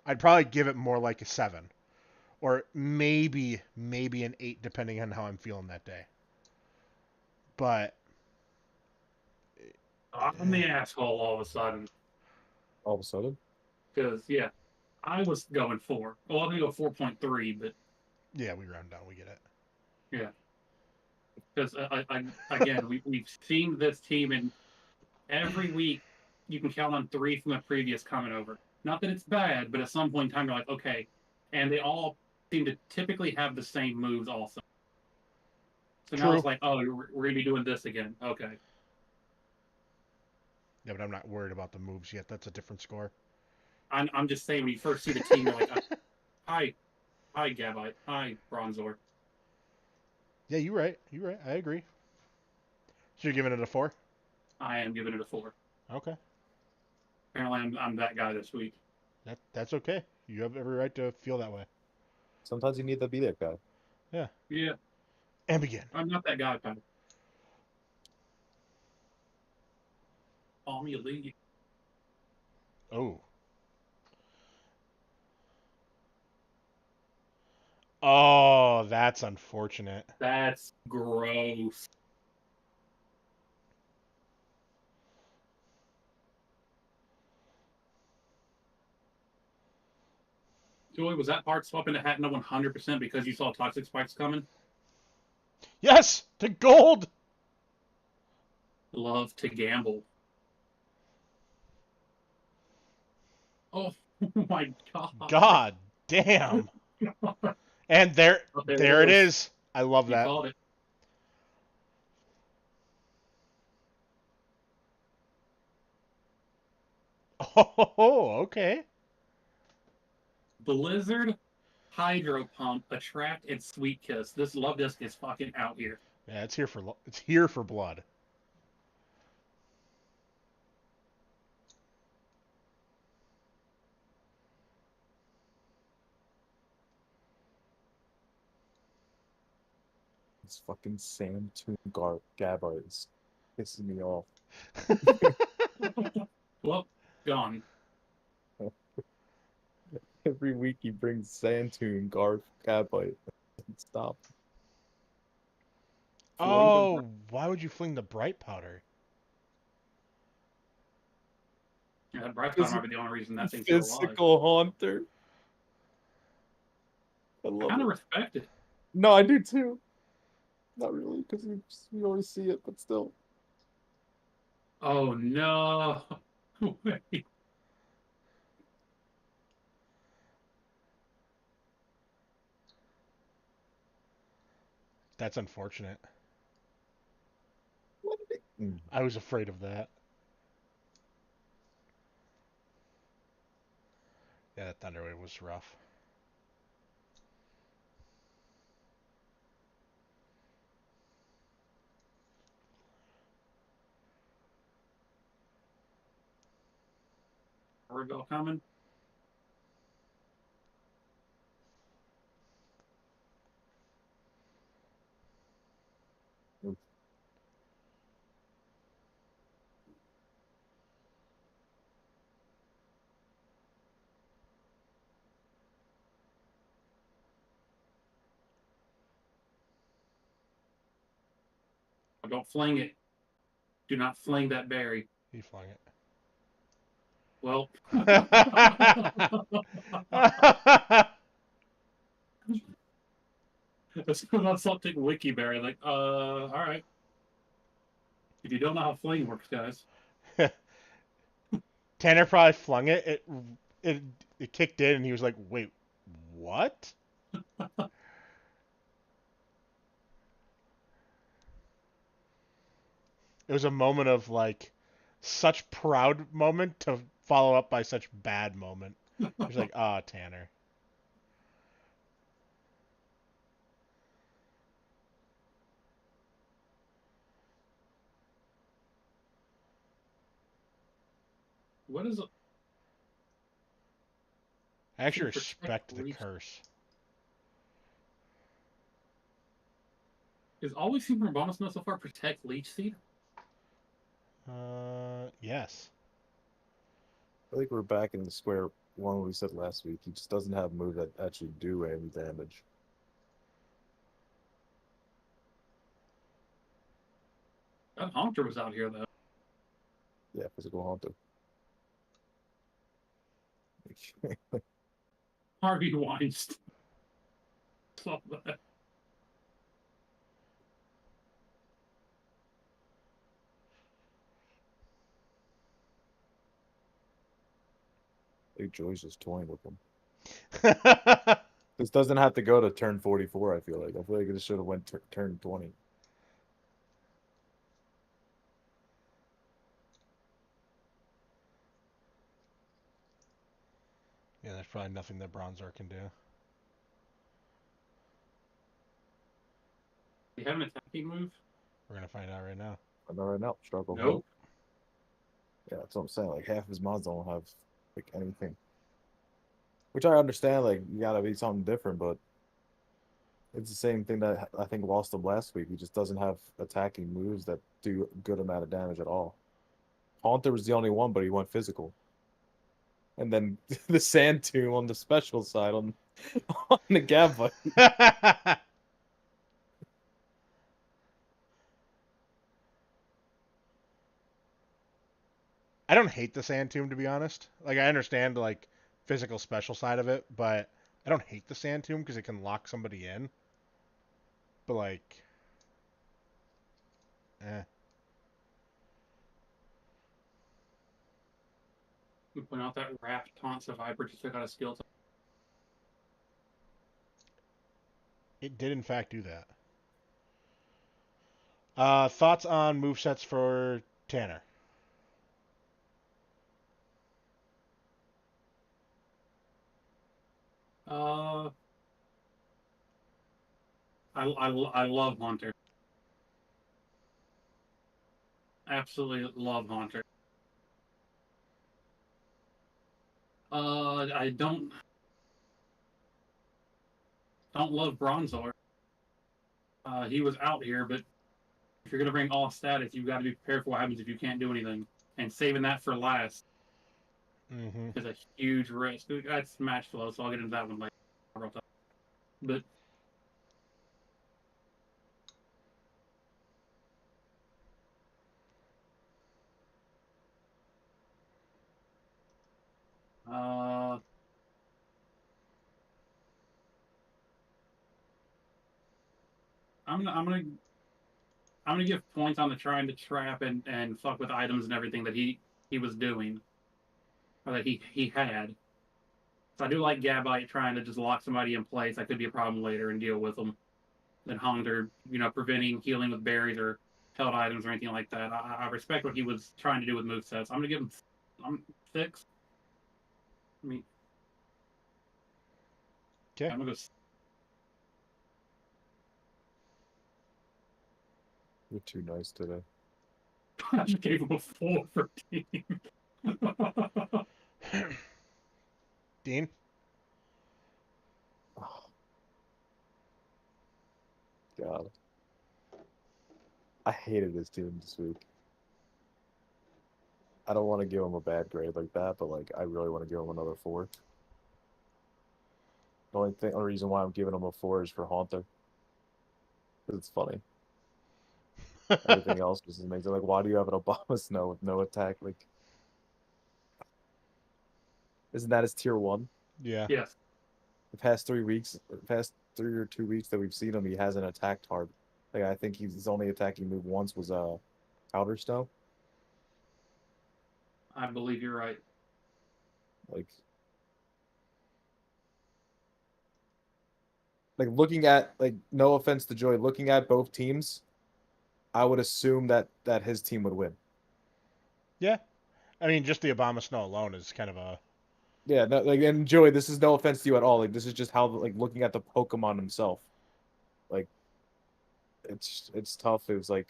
B: I'd probably give it more like a 7. Or maybe an 8, depending on how I'm feeling that day. But
A: I'm the asshole all of a sudden.
C: All of a sudden?
A: Because, yeah, I was going 4. Well, I'm going to go 4.3, but...
B: Yeah, we round down. We get it.
A: Yeah. Because, again, we've seen this team, and every week you can count on 3 from the previous coming over. Not that it's bad, but at some point in time, you're like, okay. And they all seem to typically have the same moves also. So now it's like, oh, we're going to be doing this again. Okay.
B: Yeah, but I'm not worried about the moves yet. That's a different score.
A: I'm just saying, when you first see the team, you're like, hi Gabite, hi Bronzor.
B: Yeah, you're right. You're right. I agree. So you're giving it a 4?
A: I am giving it a 4.
B: Okay.
A: Apparently, I'm that guy this week.
B: That's okay. You have every right to feel that way.
C: Sometimes you need to be that guy.
B: Yeah.
A: Yeah,
B: And begin.
A: I'm not that guy, Pat. Call me a lead.
B: Oh. Oh, that's unfortunate.
A: That's gross. Joey, was that part swapping the hat no 100% because you saw toxic spikes coming?
B: Yes, to gold.
A: Love to gamble. Oh my god.
B: God damn. And there,
A: Oh,
B: there it is. I love
A: You
B: that.
A: called it.
B: Oh, okay.
A: Blizzard, Hydro Pump, Attract, and Sweet Kiss. This love disc is fucking out here.
B: Yeah, it's here for blood.
C: This fucking Sam Toon Gabbard is pissing me off.
A: Well, gone.
C: Every week he brings Santoon, Gabite. Stop.
B: Oh, why would you fling the bright powder?
A: Yeah, that Bright Powder might be the only reason that thing's still alive.
C: Physical Haunter. I
A: I
C: love
A: kind of
C: it.
A: respect it.
C: No, I do too. Not really, because we always see it, but still.
A: Oh no. Wait.
B: That's unfortunate.
C: What did it-
B: I was afraid of that. Yeah, that Thunderwave was rough.
A: Rebel coming. Oh, don't fling it. Do not fling that berry.
B: He flung it.
A: Well. That's not something wiki berry. Like, all right. If you don't know how fling works, guys.
B: Tanner probably flung it. It it kicked in, and he was like, "Wait, what?" It was a moment of like such proud moment to follow up by such bad moment. He was like, "Ah, Tanner."
A: What is it?
B: I actually
A: Protect
B: respect the
A: reach.
B: curse.
A: Is all we've seen from bonus mode so far protect leech seed?
B: Yes.
C: I think we're back in the square one we said last week. He just doesn't have a move that actually do any damage.
A: That Haunter was out here though.
C: Yeah, Physical Haunter.
A: Harvey Weinstein. Saw that.
C: I think Joey's just toying with him. This doesn't have to go to turn 44, I feel like. I feel like it should have went turn 20.
B: Yeah, there's probably nothing that Bronzor can do.
A: you have an attacking move?
B: We're gonna find out right now.
C: I know right now. Struggle.
A: Nope.
C: Yeah, that's what I'm saying. Like half his mods don't have like anything. Which I understand, like you gotta be something different, but it's the same thing that I think lost him last week. He just doesn't have attacking moves that do a good amount of damage at all. Haunter was the only one, but he went physical. And then the Sand Tomb on the special side on on the Gabba.
B: I don't hate the Sand Tomb, to be honest. Like, I understand, like, physical special side of it, but I don't hate the Sand Tomb because it can lock somebody in. But, like, eh.
A: We point out that Wrath taunts of Viper just took out a skill.
B: It did, in fact, do that. Thoughts on movesets for Tanner?
A: I love Haunter. Absolutely love Haunter. I don't love Bronzor. He was out here, but if you're gonna bring all status, you've got to be prepared for what happens if you can't do anything. And saving that for last
B: Mm-hmm.
A: is a huge risk. That's match flow, so I'll get into that one later. But I'm gonna give points on the trying to trap and fuck with items and everything that he was doing, or that he had. So I do like Gabite trying to just lock somebody in place. That could be a problem later and deal with them. Then Honder, preventing healing with berries or held items or anything like that. I respect what he was trying to do with movesets. I'm gonna give him 6. I mean,
B: Okay.
A: I'm gonna go.
C: You're too nice today.
A: I just gave him a 4 for Deen.
B: Deen?
C: Oh. God. I hated this team this week. I don't want to give him a bad grade like that, but like I really want to give him another 4. The only reason why I'm giving him a 4 is for Haunter. Because it's funny. Everything else was amazing. Like, why do you have an Obama Snow with no attack? Like, isn't that his tier 1?
B: Yeah.
A: Yes.
C: The past 3 or 2 weeks that we've seen him, he hasn't attacked hard. Like, I think his only attacking move once was Powder Snow.
A: I believe you're right.
C: Like looking at, like, no offense to Joy, looking at both teams, I would assume that his team would win.
B: Yeah. I mean, just the Obama Snow alone is kind of a...
C: Yeah, no, like, and Joey, this is no offense to you at all. Like, this is just how, like, looking at the Pokemon himself, like, it's tough. It was like,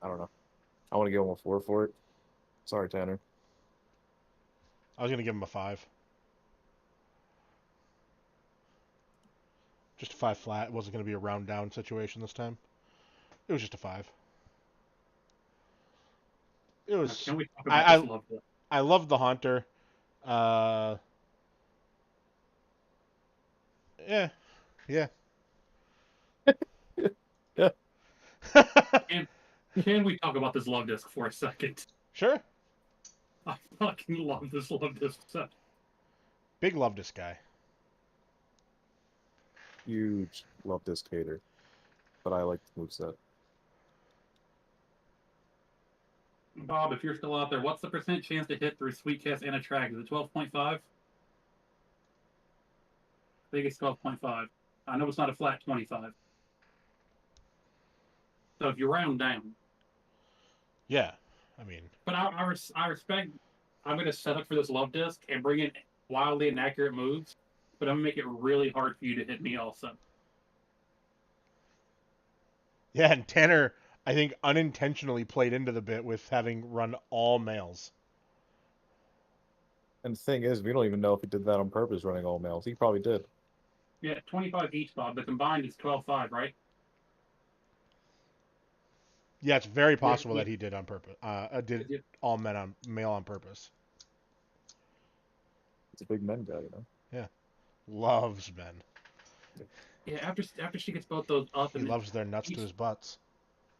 C: I don't know. I want to give him a 4 for it. Sorry, Tanner.
B: I was going to give him a 5. Just a 5 flat. It wasn't going to be a round down situation this time. It was just a 5. It was...
A: Can we talk about this love?
B: I love the Haunter. Yeah.
C: Yeah.
A: Can we talk about this love disc for a second?
B: Sure.
A: I fucking love this love disc set.
B: Big love this guy.
C: Huge love disc hater, but I like the moveset.
A: Bob, if you're still out there, what's the % chance to hit through Sweetcast and Attract? Is it 12.5? I think it's 12.5. I know it's not a flat 25. So if you round down.
B: Yeah. I mean...
A: But I respect... I'm going to set up for this love disc and bring in wildly inaccurate moves, but I'm going to make it really hard for you to hit me also.
B: Yeah, and Tanner, I think, unintentionally played into the bit with having run all males.
C: And the thing is, we don't even know if he did that on purpose, running all males. He probably did.
A: Yeah, 25 each, Bob. The combined is 12-5, right?
B: Yeah, it's very
A: Yeah,
B: possible
A: yeah.
B: that he did on purpose. Did
A: Yeah.
B: all male on purpose.
C: He's a big men guy, you know.
B: Yeah, loves men.
A: Yeah, after she gets both those up,
B: He
A: and then
B: loves their nuts to his butts.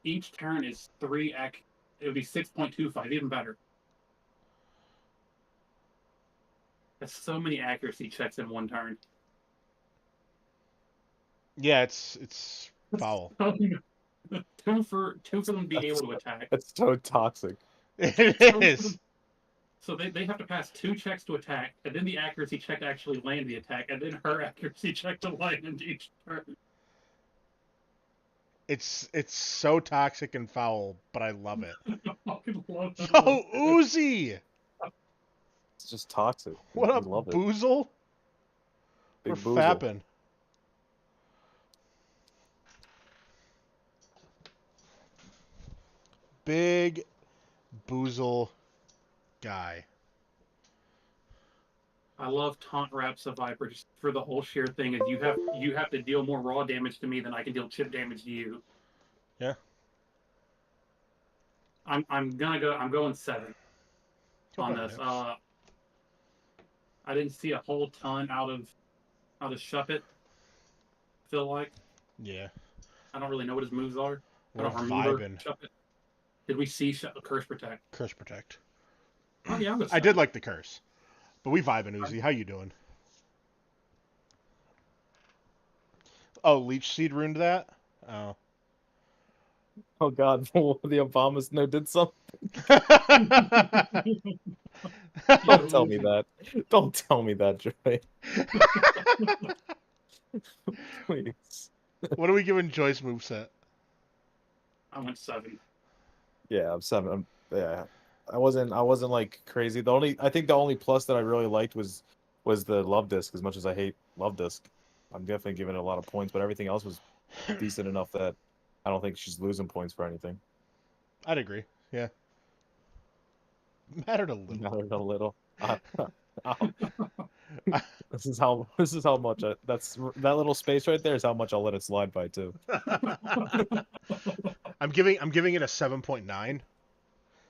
A: each turn is 3x. It would be 6.25, even better. That's so many accuracy checks in one turn.
B: Yeah, it's foul.
A: two for them to be able to attack.
C: That's so toxic.
B: It is.
A: So they have to pass 2 checks to attack, and then the accuracy check to actually land the attack, and then her accuracy check to land each turn.
B: It's so toxic and foul, but I love it.
A: I fucking love that.
B: Yo, Uzi!
C: It's just toxic.
B: What
C: We
B: up,
C: love it.
B: Boozle?
C: Big
B: We're
C: boozle.
B: fapping. Big Boozle guy.
A: I love taunt raps of Viper just for the whole sheer thing is you have to deal more raw damage to me than I can deal chip damage to you.
B: Yeah.
A: I'm going 7 on this. I didn't see a whole ton out of Shuppet. I feel like
B: Yeah.
A: I don't really know what his moves are. I
B: We're
A: don't remember
B: vibing.
A: Shuppet. Did we see Curse Protect?
B: Curse Protect.
A: Oh yeah,
B: I did like the curse. But we vibing, Uzi. How you doing? Oh, Leech Seed ruined that? Oh.
C: Oh God, the Obamas did something. Don't tell me that. Don't tell me that, Joy. Please.
B: What are we giving Joyce moveset?
A: I went 7.
C: Yeah, I'm 7. Yeah, I wasn't like crazy. I think the only plus that I really liked was the love disc. As much as I hate love disc, I'm definitely giving it a lot of points. But everything else was decent enough that I don't think she's losing points for anything.
B: I'd agree. Yeah. Mattered a little.
C: Mattered a little. This is how much that little space right there is how much I'll let it slide by too.
B: I'm giving it a 7.9.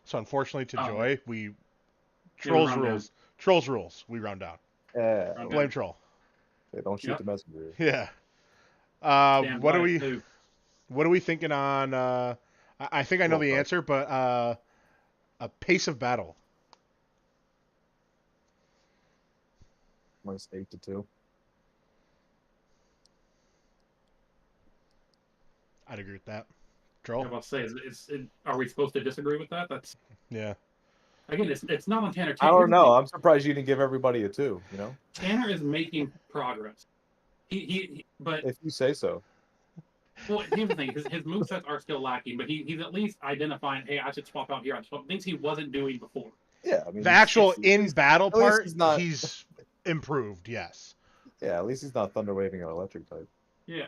B: So unfortunately to Joy, we Trolls rules.
A: Down.
B: Trolls rules. We round down.
C: Yeah.
B: Blame Troll.
C: They don't shoot the messenger.
B: Yeah. What are we thinking on I think I know the answer, but a pace of battle.
C: -8-2.
B: I'd agree with that. Troll?
A: I was about to say, are we supposed to disagree with that? That's
B: yeah.
A: Again, it's not on Tanner.
C: I don't know. I'm surprised you didn't give everybody a 2. You know,
A: Tanner is making progress. But
C: if you say so.
A: Well, here's the thing: his movesets are still lacking, but he's at least identifying, hey, I should swap out here. I should swap things he wasn't doing before.
C: Yeah, I mean,
B: the actual in-battle part,
C: he's
B: improved, yes.
C: Yeah, at least he's not thunder waving an electric type.
A: Yeah,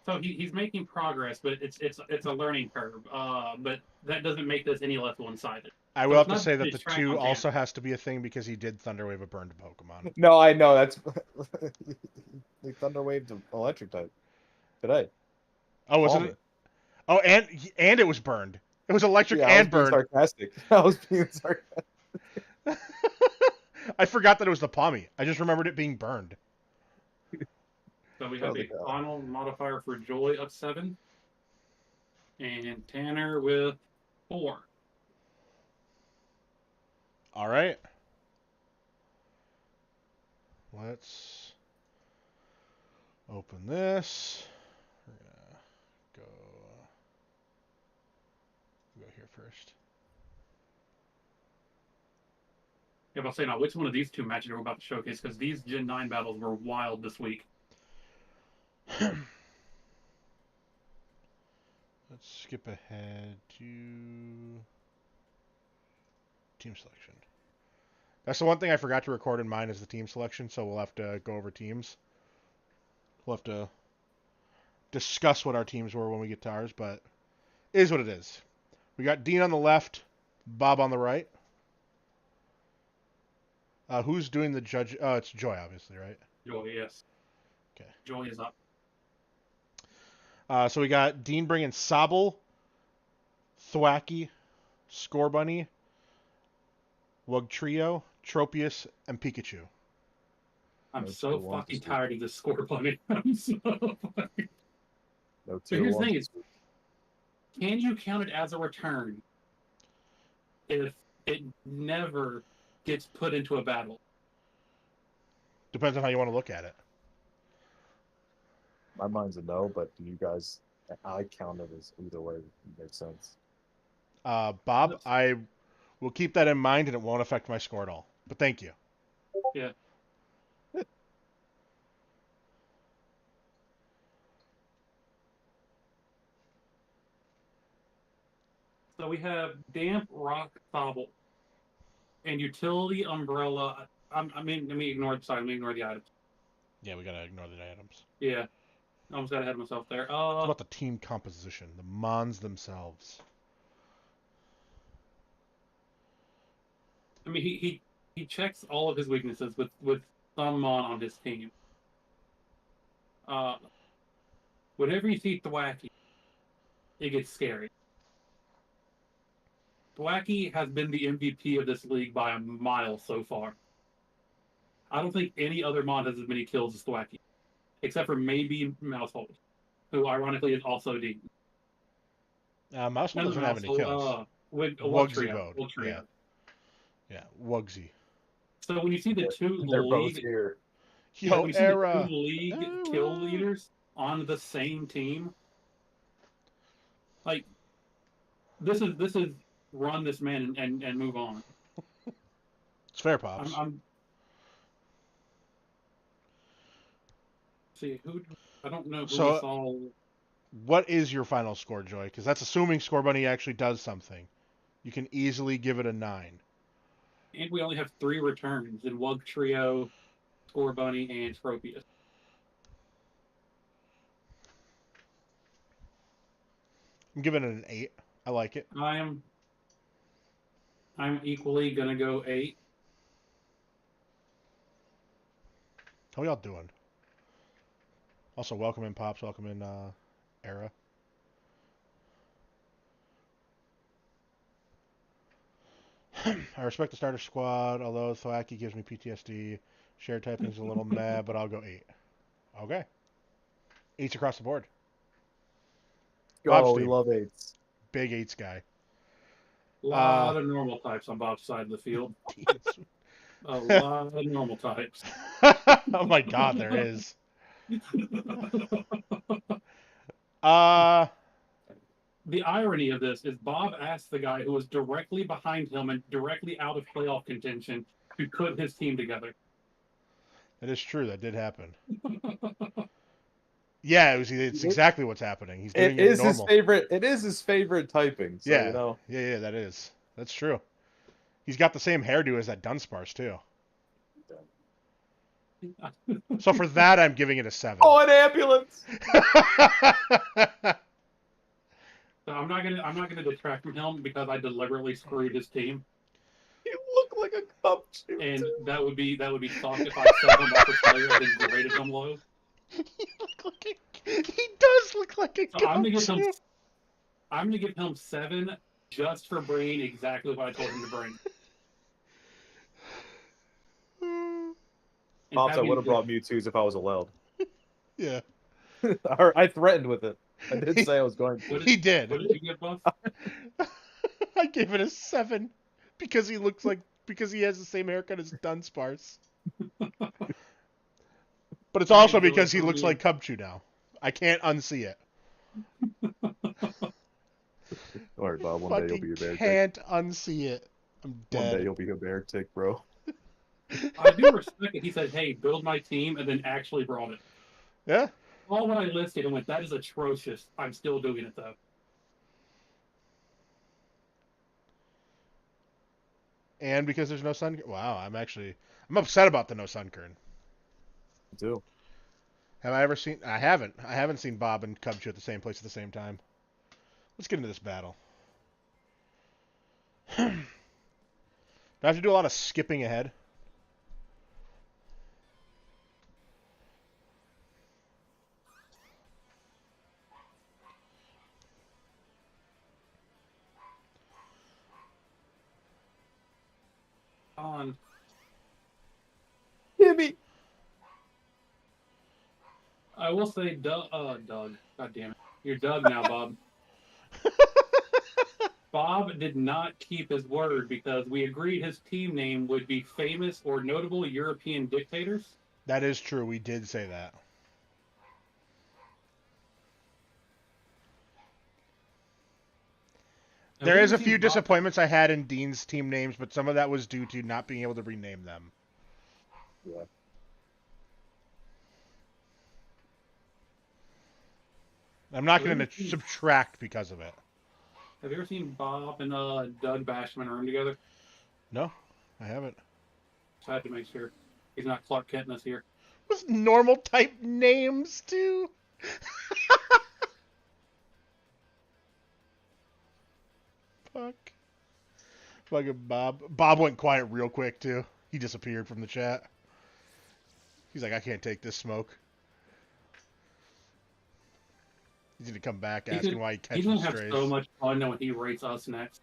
A: so he's making progress, but it's a learning curve. But that doesn't make this any less one-sided.
B: I will have to say that the 2 also has to be a thing because he did thunder wave a burned Pokemon.
C: No, I know that's he thunder waved an electric type today.
B: Oh, wasn't it? Oh, and it was burned. It was electric and burned.
C: Sarcastic. I was being sarcastic.
B: I forgot that it was the Pommy. I just remembered it being burned.
A: So we have a final modifier for Joy of 7, and Tanner with 4.
B: All right. Let's open this. We're gonna go here first.
A: Yeah, I'll say now, which one of these 2 matches are we about to showcase? Because these Gen 9 battles were wild this week.
B: Let's skip ahead to team selection. That's the one thing I forgot to record in mine is the team selection, so we'll have to go over teams. We'll have to discuss what our teams were when we get to ours, but Is what it is. We got Dean on the left, Bob on the right. Who's doing the judge? It's Joy, obviously, right?
A: Joy, yes.
B: Okay.
A: Joy is up.
B: So we got Dean bringing Sobble, Thwacky, Scorbunny, Wugtrio, Tropius, and Pikachu.
A: I'm
C: No
A: so
C: tier one
A: fucking
C: this week.
A: tired of this score bunny. I'm so fucking...
C: No
A: So here's the thing:
C: this
A: is,
C: week.
A: can you count it as a return if it never gets put into a battle?
B: Depends on how you want to look at it.
C: My mind's a no, but do you guys? I count it as either way. It makes sense.
B: Bob, I will keep that in mind, and it won't affect my score at all. But thank you.
A: Yeah. So we have Damp Rock Thobble and Utility Umbrella. I mean, let me ignore the items.
B: Yeah, we gotta ignore the items.
A: Yeah. I almost got ahead of myself there.
B: It's about the team composition, the Mons themselves.
A: I mean, he checks all of his weaknesses with some Mon on his team. Whenever you see Thwacky, it gets scary. Thwacky has been the MVP of this league by a mile so far. I don't think any other Mon has as many kills as Thwacky, except for maybe Mousehold, who ironically is also Deen.
B: Mousehole
A: No,
B: doesn't have any kills. Wugsy Bode.
A: Wugtrio.
B: Yeah, Wugsy.
A: So when you see the two
C: They're both
A: league,
C: here.
B: Yo,
A: when you see
B: Era.
A: the two league kill leaders on the same team, like this is run this man and move on.
B: It's fair, Pops.
A: I'm see who I don't know who
B: So-
A: we saw.
B: What is your final score, Joy? Because that's assuming Scorbunny actually does something. You can easily give it a 9.
A: And we only have 3 returns in Wugtrio, Scorbunny, and Tropius.
B: I'm giving it an 8. I like it.
A: I'm equally gonna go 8.
B: How y'all doing? Also, welcome in, Pops. Welcome in, Era. I respect the starter squad, although Thwacky gives me PTSD. Shared typing's a little meh, but I'll go 8. Okay. 8s across the board. Bob's
C: Oh, we
B: team.
C: love 8s.
B: Big 8s guy.
A: A lot of normal types on Bob's side of the field. A lot of normal types.
B: Oh my god, there is.
A: The irony of this is Bob asked the guy who was directly behind him and directly out of playoff contention to put his team together.
B: That is true. That did happen. Yeah, it's exactly what's happening. He's doing it normal.
C: His favorite. It is his favorite typing. So,
B: Yeah.
C: you know.
B: Yeah, that is. That's true. He's got the same hairdo as that Dunsparce, too. So for that, I'm giving it a 7.
C: Oh, an ambulance!
A: So I'm not gonna detract from him because I deliberately screwed his team,
C: You look like a cup chew.
A: and that would be soft if I set him up for failure and then graded him low.
B: He does look like a
A: So I'm
B: gumshoe.
A: gonna give him 7 just for bringing exactly what I told him to bring. And
C: Pops, I
A: having
C: would have
A: the-
C: brought Mewtwo's if I was allowed.
B: Yeah,
C: I threatened with it. I did say I was going to.
B: he did.
A: What did you get, Buff?
B: I gave it a 7 because he has the same haircut as Dunsparce. But it's also because he looks like Cubchoo now. I can't unsee it.
C: Don't worry, Bob. One day you'll be a bear tick.
B: Can't unsee it. I'm
C: One day
B: dead.
C: you'll be a bear tick, bro.
A: I do respect it. He said, "Hey, build my team," and then actually brought it.
B: Yeah.
A: All when I listed and went, "That is atrocious." I'm still doing it though.
B: And because there's no sun. Wow, I'm upset about the no Sunkern.
C: Me too.
B: Have I ever seen? I haven't. I haven't seen Bob and Cubchoo at the same place at the same time. Let's get into this battle. Do I have to do a lot of skipping ahead?
A: On.
C: Timmy.
A: I will say, Doug. Doug. God damn it. You're Doug now, Bob. Bob did not keep his word because we agreed his team name would be famous or notable European dictators.
B: That is true. We did say that. There is a few disappointments I had in Dean's team names, but some of that was due to not being able to rename them.
C: Yeah.
B: I'm not going to subtract because of it.
A: Have you ever seen Bob and Doug Basham in a room together?
B: No, I haven't.
A: Just had to make sure he's not Clark Kent this here.
B: With normal type names too. Fuck. Fucking Bob. Bob went quiet real quick too. He disappeared from the chat. He's like, I can't take this smoke. He's gonna come back asking why he catches
A: strays. He's
B: strays.
A: gonna have so much fun when he rates us next.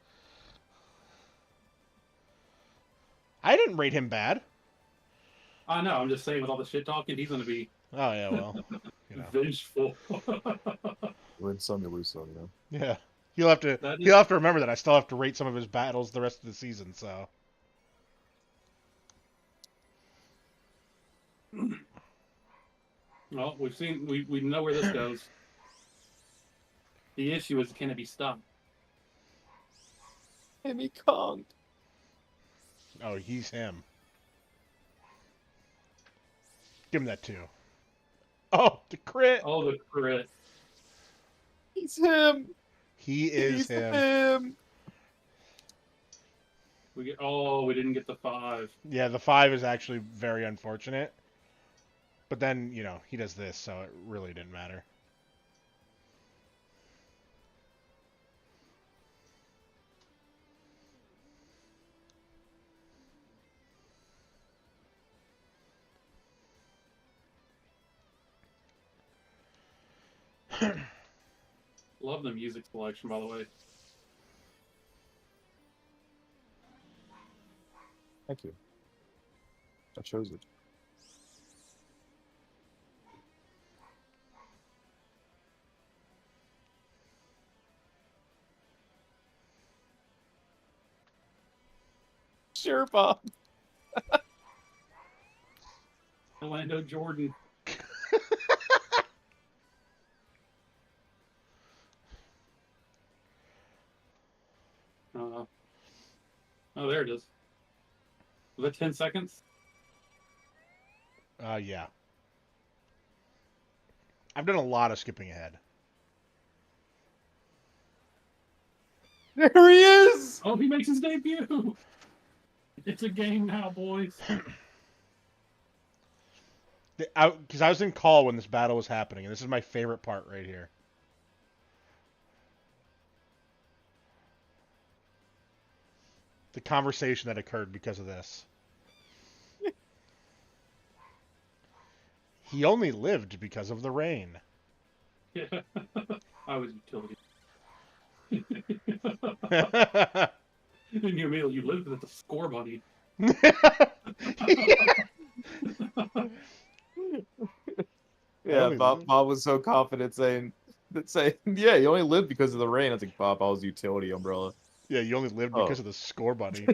B: I didn't rate him bad.
A: I know. I'm just saying, with all the shit talking, he's gonna be.
B: Oh yeah, well, you know.
A: Vengeful.
C: Win some, you lose some, you know.
B: Yeah, he'll have to remember that I still have to rate some of his battles the rest of the season. So.
A: Well, we know where this goes. The issue is, can it be stopped?
C: Timmy Kong.
B: Oh, he's him. Give him that too. Oh, the crit.
A: Oh, the crit.
C: He's him.
B: He is
C: He's
B: him.
A: We didn't get the 5.
B: Yeah, the 5 is actually very unfortunate. But then, you know, he does this, so it really didn't matter.
A: Love the music selection, by the way.
C: Thank you. I chose it. Sure, Bob.
A: Orlando Jordan. Oh, there it is. Was that 10 seconds?
B: Yeah. I've done a lot of skipping ahead.
C: There he is!
A: Oh, he makes his debut! It's a game now, boys.
B: Because I was in call when this battle was happening, and this is my favorite part right here. The conversation that occurred because of this. He only lived because of the rain.
A: Yeah. I was utility. And you lived with the score bunny.
C: Yeah, Bob was so confident saying, yeah, you only lived because of the rain. I think, Bob, I was utility umbrella.
B: Yeah, you only lived because of the score bunny.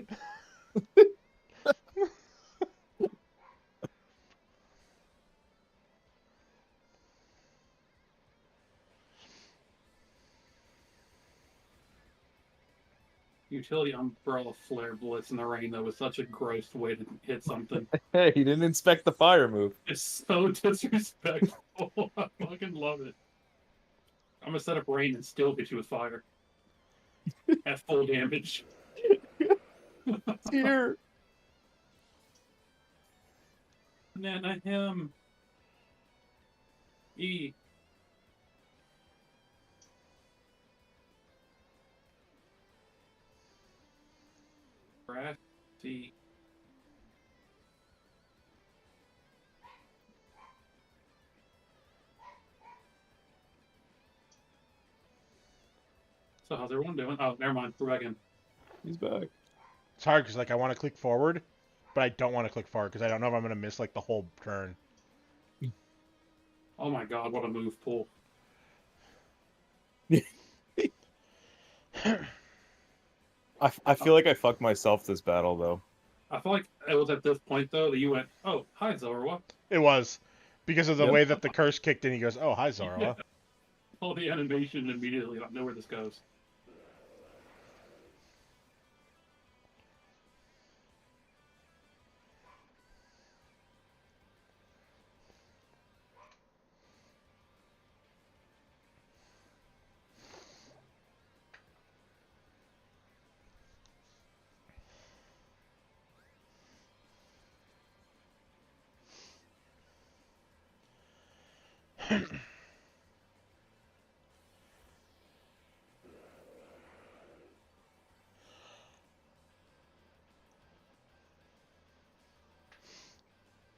A: Utility umbrella flare blitz in the rain, though, was such a gross way to hit something.
C: Hey, he didn't inspect the fire move.
A: It's so disrespectful. I fucking love it. I'm gonna set up rain and still hit you with fire. At full damage.
C: Here.
A: Nah, not him. E. Crafty. So how's everyone doing? Oh, never mind. We're back in.
C: He's back.
B: It's hard because like I want to click forward, but I don't want to click forward because I don't know if I'm gonna miss like the whole turn.
A: Oh my god, what a move pool.
C: I feel like I fucked myself this battle though.
A: I feel like it was at this point though that you went, "Oh, hi Zorwa."
B: It was because of the
C: Yep.
B: way that the curse kicked in. He goes, "Oh, hi Zora."
A: Yeah. All the animation immediately. I know where this goes.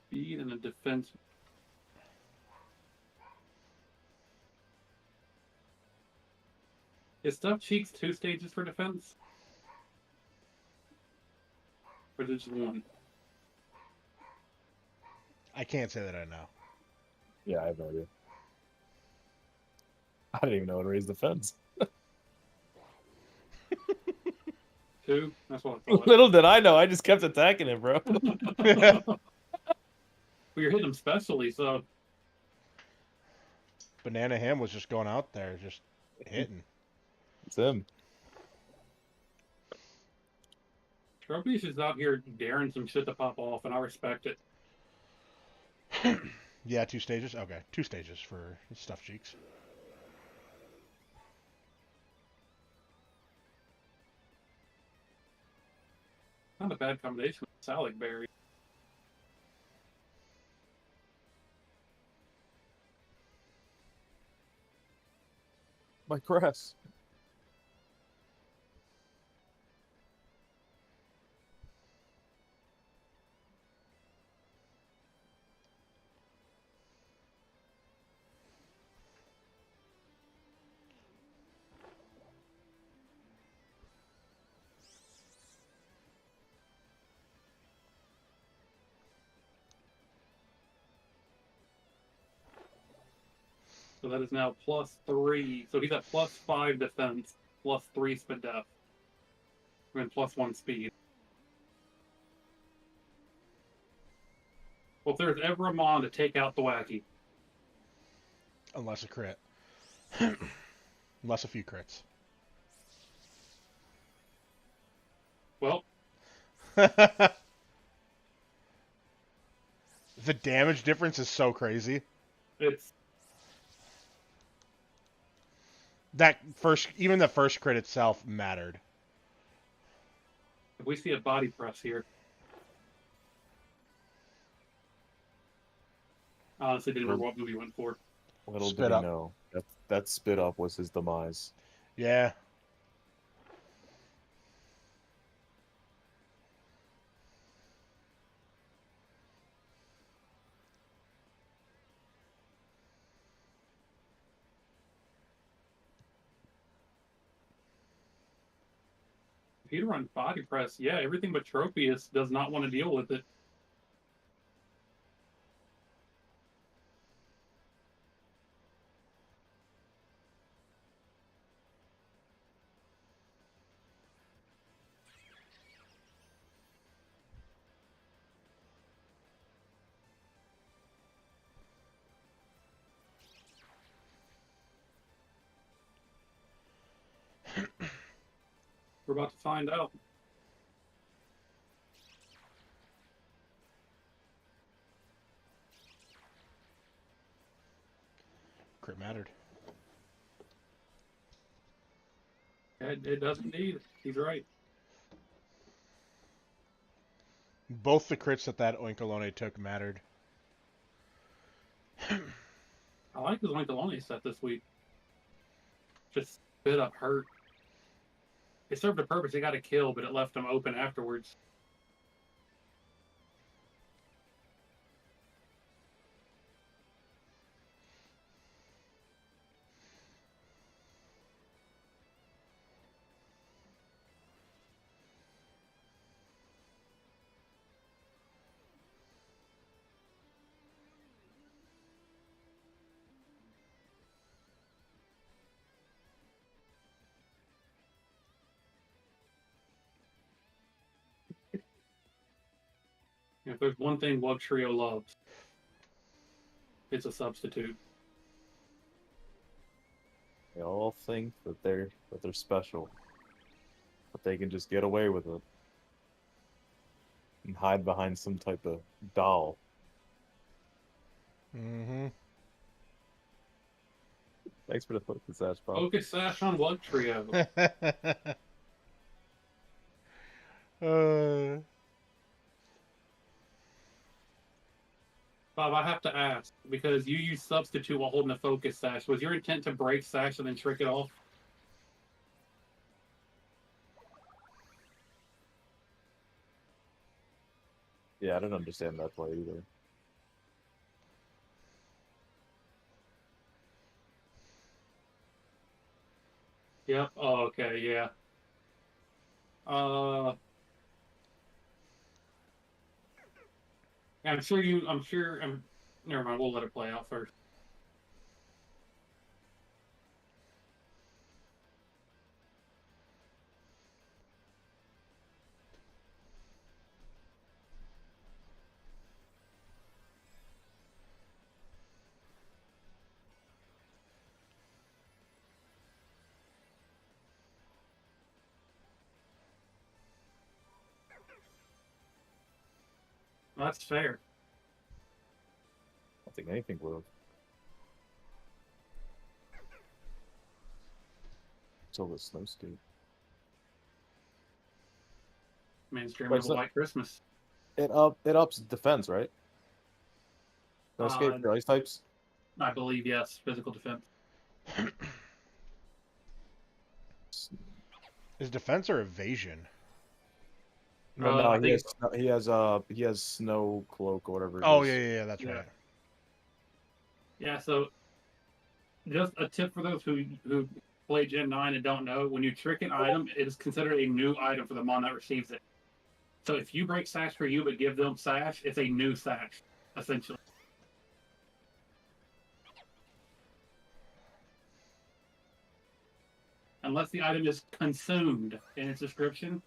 A: Speed and a defense. Is Stuffed Cheeks 2 stages for defense? Or is it just 1?
B: I can't say that I know.
C: Yeah, I have no idea. I didn't even know how to raise the fence.
A: 2? That's what I thought.
C: Little did I know, I just kept attacking him, bro.
A: Well, you're hitting him specially, so
B: Banana Ham was just going out there, just hitting.
C: It's him.
A: Trophy's is out here daring some shit to pop off, and I respect it.
B: Yeah, 2 stages. Okay, 2 stages for Stuffed Cheeks.
A: Not a bad combination with salad berry.
C: My grass.
A: So that is now +3. So he's at +5 defense, +3 speed def, and +1 speed. Well, if there's ever a mon to take out the wacky,
B: Unless a crit. Unless a few crits.
A: well,
B: The damage difference is so crazy.
A: it's
B: That even the first crit itself mattered.
A: if we see a body press here. I honestly didn't remember what movie he went for.
C: Little
B: Spit
C: did he
B: up.
C: know that spit up was his demise.
B: Yeah.
A: If he'd run body press, yeah, everything but Tropius does not want to deal with it. We're about to find out.
B: Crit mattered.
A: It does indeed. He's right.
B: Both the crits that Oinkalone took mattered.
A: I like his Oinkalone set this week. Just spit up hurt. It served a purpose. It got a kill, but it left them open afterwards. If there's one thing Lug Trio loves, it's a substitute.
C: They all think that they're special, but they can just get away with it and hide behind some type of doll.
B: Mm-hmm.
C: Thanks for the focus, Sash, Bob.
A: Focus Sash on Lug Trio.
B: uh,
A: Bob, I have to ask, because you use substitute while holding a focus sash. Was your intent to break sash and then trick it off?
C: Yeah, I don't understand that play either.
A: Yep. Oh, okay. Yeah. I'm sure you. I'm sure. Never mind. We'll let it play out first. That's fair.
C: I don't think anything would have. Until the snow skate.
A: Mainstream
C: Wait,
A: of a
C: so-
A: White Christmas.
C: It ups defense, right? Snow skate for ice types?
A: I believe yes. Physical defense.
B: is defense or evasion?
C: No,
A: I
C: no,
A: think
C: he has snow cloak or whatever.
B: Oh
C: it is.
B: yeah, that's
A: Yeah.
B: right.
A: Yeah. So, just a tip for those who play Gen 9 and don't know: when you trick an item, it is considered a new item for the mon that receives it. So if you break sash for you but give them sash, it's a new sash, essentially. Unless the item is consumed in its description.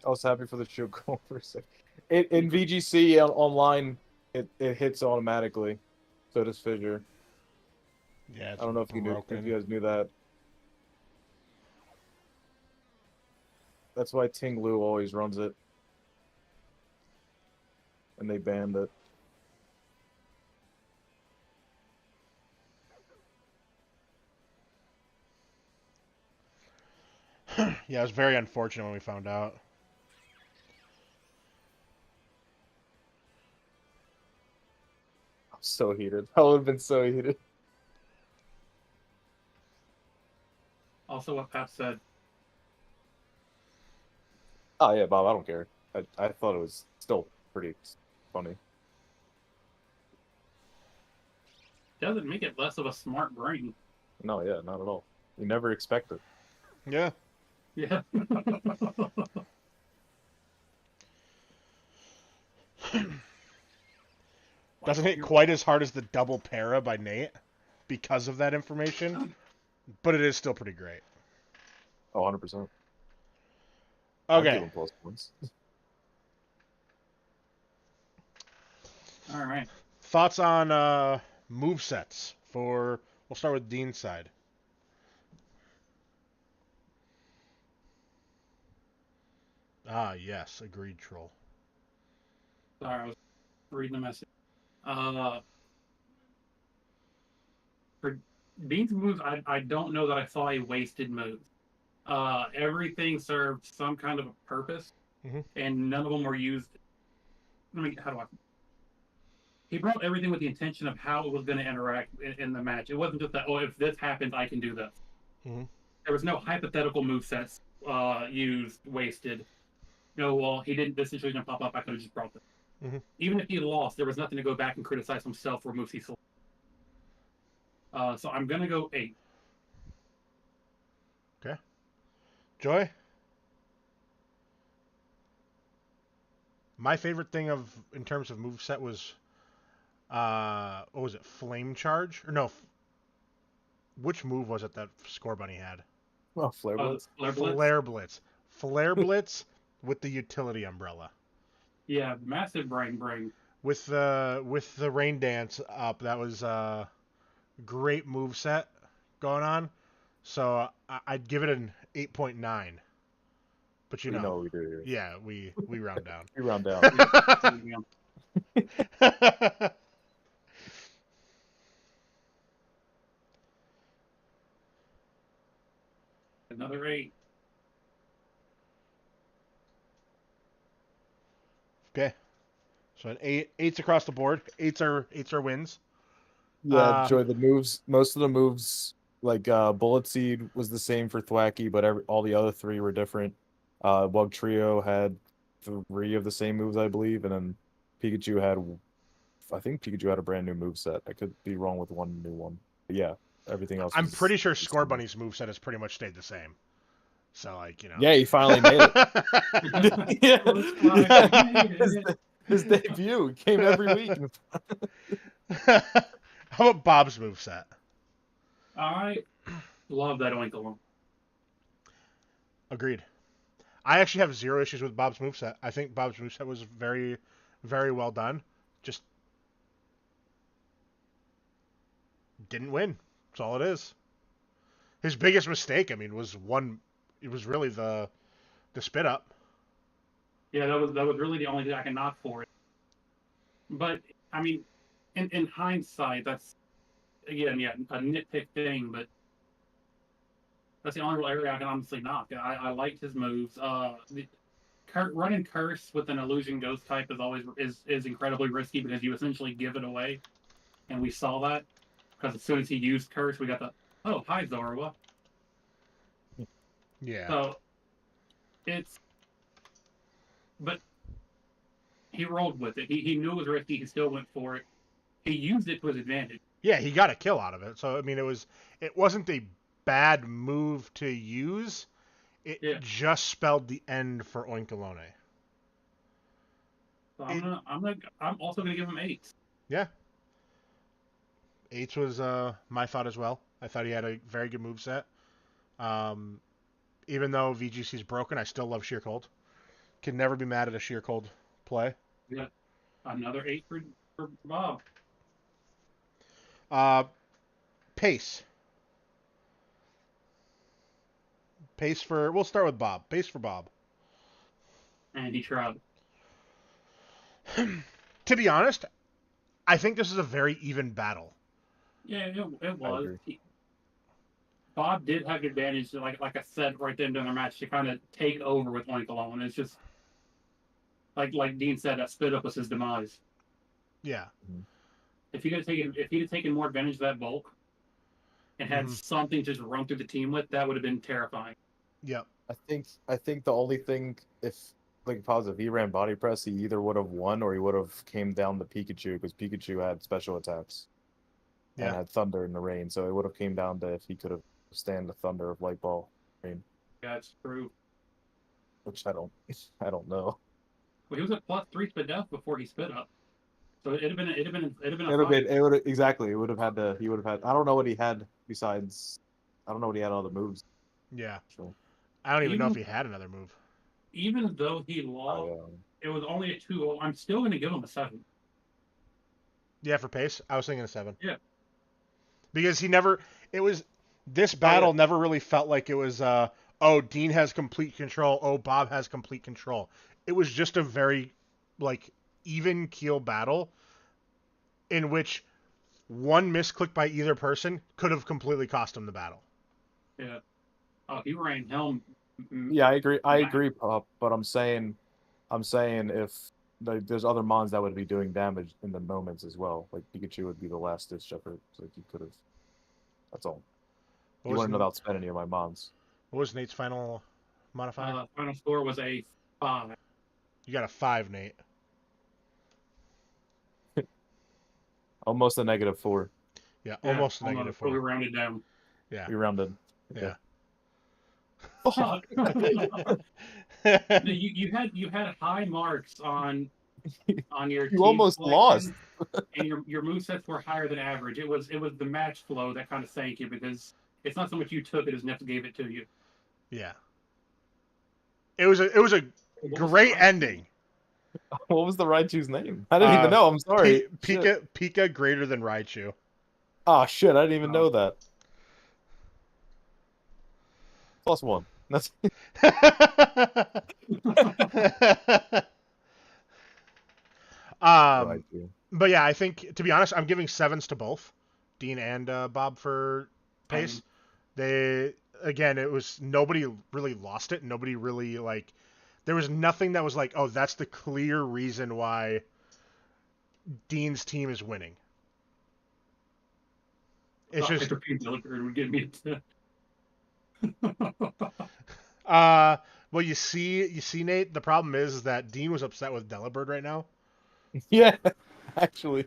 C: I was happy for the show going for a sec. In VGC online, it hits automatically. So does Fissure.
B: Yeah, it's
C: I don't know if you guys knew that. That's why Ting Lu always runs it. And they banned it.
B: Yeah, it was very unfortunate when we found out.
C: I'm so heated. I would have been so heated.
A: Also, what Pat said.
C: Oh yeah, Bob, I don't care. I thought it was still pretty funny.
A: Doesn't make it less of a smart brain.
C: No, yeah, not at all. You never expect it.
B: Yeah.
A: Yeah.
B: Doesn't hit quite as hard as the double para by Nate because of that information, but it is still pretty great.
C: Oh, 100%. I'd give
B: Okay.
C: him plus points.
A: All right.
B: Thoughts on move sets for? We'll start with Dean's side. Ah, yes, agreed, troll.
A: Sorry, I was reading the message. For Dean's moves, I don't know that I saw a wasted move. Everything served some kind of a purpose,
B: Mhm.
A: and none of them were used. I mean, how do I? He brought everything with the intention of how it was going to interact in the match. It wasn't just that, oh, if this happens, I can do this.
B: Mhm.
A: There was no hypothetical move sets used, wasted. No, well, he didn't. This situation pop up. I could have just brought this.
B: Mhm.
A: Even if he lost, there was nothing to go back and criticize himself for moves he sold. So I'm gonna go 8.
B: Okay. Joy. My favorite thing in terms of move set was what was it? Flame charge or no? Which move was it that Score Bunny had?
C: Oh, Flare Blitz.
A: Flare Blitz.
B: Flare Blitz. Flare Blitz with the utility umbrella.
A: Yeah, massive brain.
B: With the rain dance up, that was a great move set going on. So I'd give it an 8.9. But
C: We know what we do here.
B: yeah, we round down.
C: We round down.
A: Another 8.
B: Okay. So an 8's across the board. Eights are wins.
C: Yeah, Joy. The moves. Most of the moves, like Bullet Seed, was the same for Thwacky, but all the other 3 were different. Bug Trio had 3 of the same moves, I believe, and then Pikachu had. I think Pikachu had a brand new move set. I could be wrong with one new one. But yeah, everything else.
B: I'm pretty sure Score Bunny's moveset has pretty much stayed the same. So like, you know.
C: Yeah, he finally made it. Yeah. His debut came every week.
B: How about Bob's moveset?
A: I love that Oinkalon.
B: Agreed. I actually have 0 issues with Bob's moveset. I think Bob's moveset was very, very well done. Just didn't win. That's all it is. His biggest mistake, I mean, was it was really the spit up.
A: Yeah, that was really the only thing I can knock for it. But I mean, in hindsight, that's again, yeah, a nitpick thing, but that's the only real area I can honestly knock. I liked his moves. Running Curse with an Illusion Ghost type is incredibly risky because you essentially give it away, and we saw that because as soon as he used Curse, we got the hi Zorua.
B: Yeah.
A: So but he rolled with it. He knew it was risky. He still went for it. He used it to his advantage.
B: Yeah, he got a kill out of it. So I mean, it wasn't a bad move to use. It just spelled the end for Oinkalone.
A: So I'm also gonna give him 8.
B: Yeah. 8 was my thought as well. I thought he had a very good moveset. Even though VGC is broken, I still love Sheer Cold. Can never be mad at a Sheer Cold play.
A: Yeah. Another 8 for Bob.
B: Pace. We'll start with Bob. Pace for Bob.
A: And he tried.
B: To be honest, I think this is a very even battle.
A: Yeah, it was. Bob did have the advantage, like I said right then during the match, to kind of take over with Oinkalone. It's just like Dean said, that split up was his demise.
B: Yeah.
A: If he'd have taken more advantage of that bulk and had something to just run through the team with, that would have been terrifying.
B: Yep.
C: I think the only thing, if he ran body press, he either would have won or he would have came down to Pikachu, because Pikachu had special attacks and had thunder in the rain, so it would have came down to if he could have stand the thunder of light ball rain.
A: Yeah, it's true.
C: Which I don't know.
A: Well, he was at +3 spit death before he spit up, so it would have been. It would have had to. He would have had. I don't know what he had besides. I don't know what he had on the moves.
B: Yeah.
C: So,
B: I don't even know if he had another move.
A: Even though he lost, it was only a 2-0. I'm still going to give him a 7.
B: Yeah, for pace, I was thinking a 7.
A: Yeah.
B: Because this battle never really felt like it was, Dean has complete control, Bob has complete control. It was just a very, even keel battle in which one misclick by either person could have completely cost him the battle.
A: Yeah. Oh, he ran Helm.
C: Yeah, I agree. I agree, Pop. But I'm saying if there's other mons that would be doing damage in the moments as well. Like Pikachu would be the last ditch effort. So like you could have. That's all. You wouldn't have outspent any of my mons.
B: What was Nate's final modifier?
A: Final score was a 5.
B: You got a 5, Nate.
C: Almost a -4.
B: Yeah, almost a
A: almost,
B: -4.
A: We rounded down.
B: Yeah.
C: We rounded.
B: Yeah.
C: Fuck.
A: you had high marks on your.
C: You almost lost.
A: And your movesets were higher than average. It was the match flow that kind of sank you because it's not so much you took it as Nef gave it to you.
B: Yeah. It was a great ending.
C: What was the Raichu's name? I didn't even know. I'm sorry.
B: Pika greater than Raichu.
C: Oh shit! I didn't even know that. +1. That's.
B: But yeah, I think to be honest, I'm giving 7s to both, Deen and Bob for pace. They it was nobody really lost it. Nobody really there was nothing that was like, oh, that's the clear reason why Dean's team is winning. It's just
A: would give me
B: well, you see, Nate. The problem is that Deen was upset with Delibird right now.
C: Yeah, actually.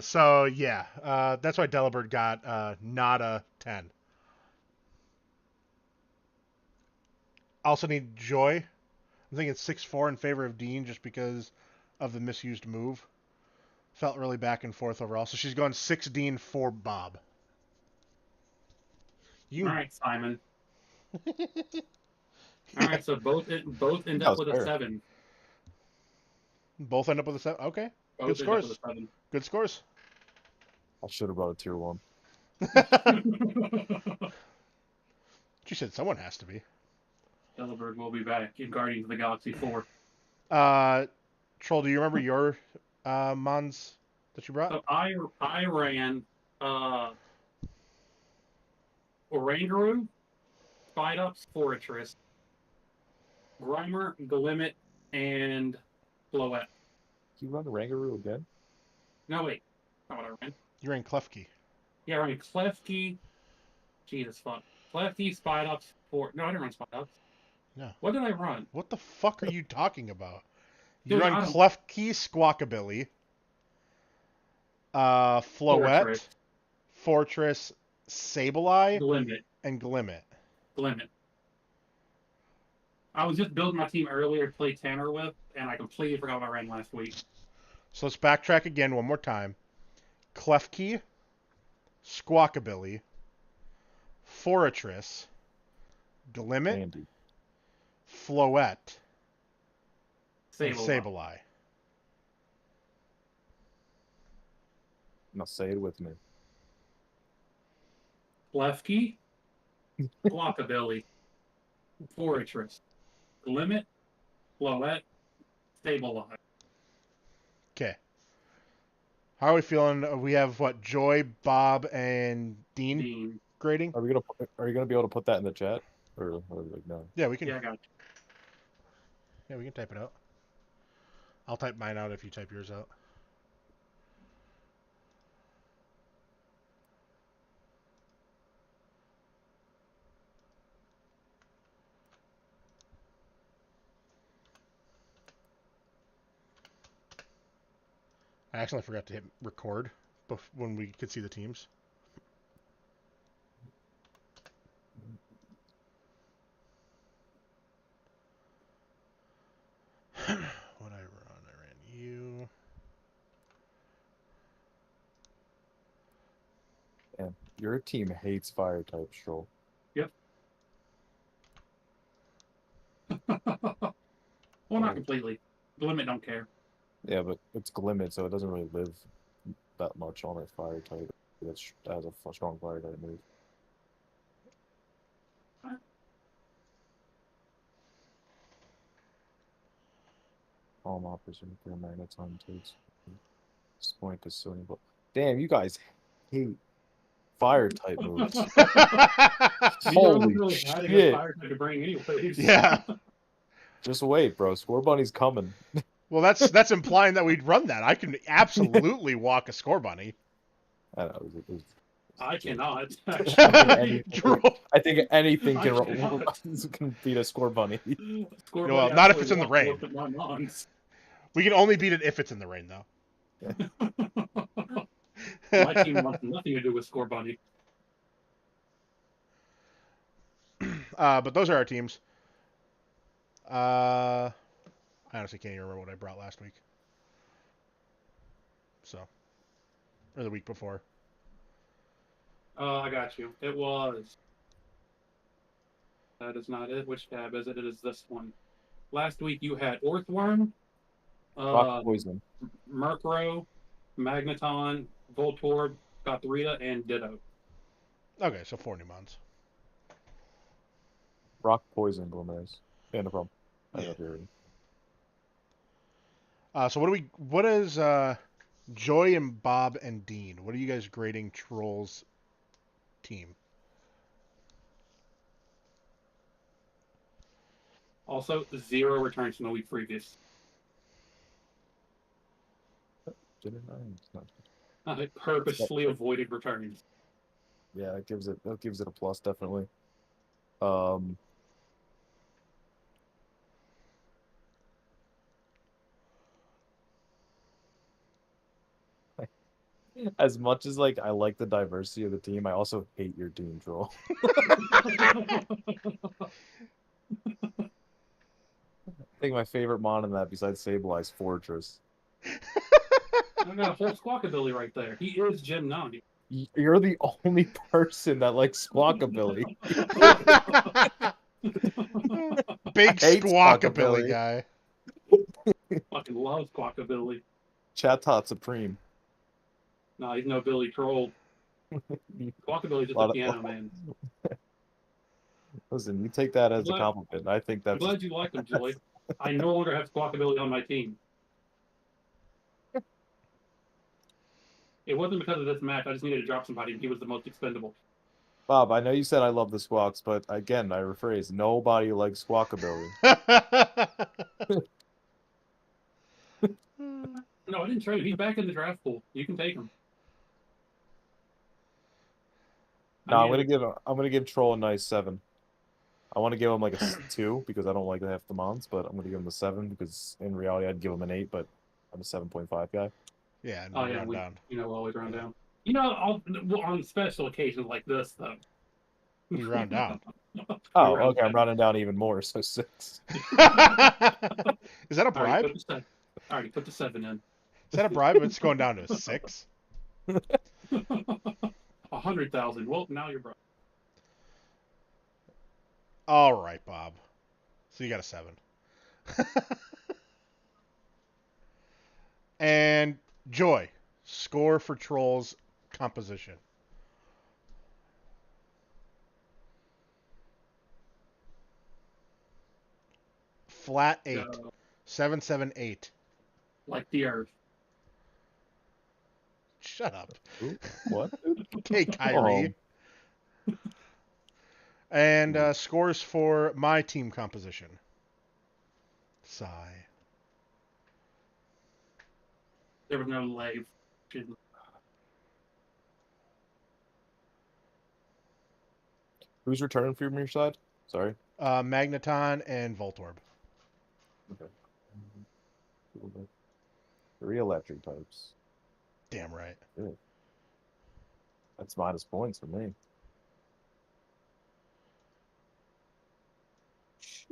B: So yeah, that's why Delibird got not a 10. Also need Joy. I'm thinking 6-4 in favor of Deen just because of the misused move. Felt really back and forth overall. So she's going 6 Deen, 4 Bob.
A: All right, Simon. All right, so both end up with a 7.
B: Both end up with a 7. Okay,
A: Both
B: good scores.
A: End up with a 7.
B: Good scores.
C: I should have brought a tier 1.
B: She said someone has to be.
A: Delibird will be back in Guardians of the Galaxy 4.
B: Troll, do you remember your mons that you brought?
A: So I ran Oranguru, Spidops, Fortress, Grimer, Glimmet, and Floette.
C: You run Rangaroo again?
A: No, wait. Not what I ran.
B: You ran Klefki.
A: Yeah, I ran Klefki. Jesus fuck. Klefki, Spidops, No, I didn't run Spidops.
B: No.
A: What did I run?
B: What the fuck are you talking about? You
A: Dude,
B: run Klefki, Squawkabilly, Floette, Fortress, Sableye,
A: Glimmet.
B: and Glimmet.
A: Glimmet. I was just building my team earlier to play Tanner with, and I completely forgot what I ran last week.
B: So let's backtrack again one more time. Klefki, Squawkabilly, Fortress, Glimmet,
C: Andy.
B: Floette, and
A: Sableye.
B: Sableye.
C: Now say it with me.
A: Klefki, Squawkabilly, Fortress, Glimmet, Floette, Sableye.
B: Okay. How are we feeling? We have what? Joy, Bob, and Deen grading.
C: Are you gonna be able to put that in the chat, or like no?
B: Yeah, we can.
A: Yeah, I got you.
B: Yeah, we can type it out. I'll type mine out if you type yours out. I actually forgot to hit record when we could see the teams. What I ran you.
C: And your team hates fire type, Stroll.
A: Yep. Well, not completely. Glimmet don't care.
C: Yeah, but it's Glimmet, so it doesn't really live that much on a fire type. That has a strong fire type move. All moppers are nuclear magneton takes. Spoink is so but damn, you guys hate fire type moves.
A: Neither of
C: Holy
A: them really had a good
C: shit.
A: fire type to bring anyways.
B: Yeah.
C: Just wait, bro. Score Bunny's coming.
B: Well, that's implying that we'd run that. I can absolutely walk a score bunny.
C: I know, it was
A: I cannot.
B: Droll.
C: I think anything
A: I
C: can,
A: cannot.
C: can beat a Score Bunny.
A: Score
B: Well,
A: Bunny
B: not if
A: actually
B: it's in the
A: walked
B: rain.
A: most of my mons.
B: We can only beat it if it's in the rain, though.
A: My team wants nothing to do with Score Bunny.
B: But those are our teams. I honestly can't even remember what I brought last week. So, or the week before.
A: I got you. It was. That is not it. Which tab is it? It is this one. Last week you had Orthworm,
C: Rock Poison.
A: Murkrow, Magneton, Voltorb, Gothorita, and Ditto.
B: Okay, so 4 new mons.
C: Rock Poison, Gomez. Yeah, no problem. I
B: Yeah.
C: got you already.
B: So what is Joy and Bob and Dean? What are you guys grading Troll's team?
A: Also, 0 returns from the week previous.
C: Did it? No, it's not.
A: I purposely avoided returns.
C: Yeah, that gives it a plus, definitely. As much as like I like the diversity of the team, I also hate your Doom Troll. I think my favorite mon in that, besides Sable, is Fortress.
A: I got a whole Squawkabilly right there. He is Gen 9.
C: You're the only person that likes Squawkabilly.
B: Big
C: I hate
B: Squawkabilly
C: Squawkabilly.
B: guy.
A: Fucking love Squawkabilly.
C: Chatot Supreme.
A: Nah, he's no Billy Troll. Squawkabilly's just a piano man.
C: Listen, you take that as a
A: Glad-
C: compliment. I think
A: I'm
C: that's
A: glad you like him, Joy. I no longer have Squawkabilly on my team. It wasn't because of this match. I just needed to drop somebody, and he was the most expendable.
C: Bob. I know you said I love the Squawks, but again, I rephrase: nobody likes Squawkabilly.
A: No, I didn't trade him. He's back in the draft pool. You can take him.
C: No, I'm gonna give Troll a nice 7. I want to give him like a 2 because I don't like half the mons, but I'm gonna give him a 7 because in reality I'd give him an 8, but I'm a 7.5 guy.
B: Yeah, and
A: Oh, yeah,
B: round down.
A: always round down. You know, on special occasions like this, though.
B: You round down.
C: Oh,
A: round
C: okay, I'm
A: down.
C: rounding down even more, so 6.
B: Is that a
A: I
B: bribe?
A: already put the 7 in.
B: Is that a bribe? It's going down to 6.
A: 100,000. Well, now you're broke.
B: All right, Bob. So you got a 7. And Joy, score for Troll's composition. Flat 8. 778.
A: Like the Earth.
B: Shut up.
C: Ooh, what?
B: Okay, Kyrie. And scores for my team composition. Sigh.
A: There was no lave.
C: Who's returning from your side? Sorry.
B: Magneton and Voltorb.
C: Okay. 3 electric types.
B: Damn right.
C: Good. That's minus points for me.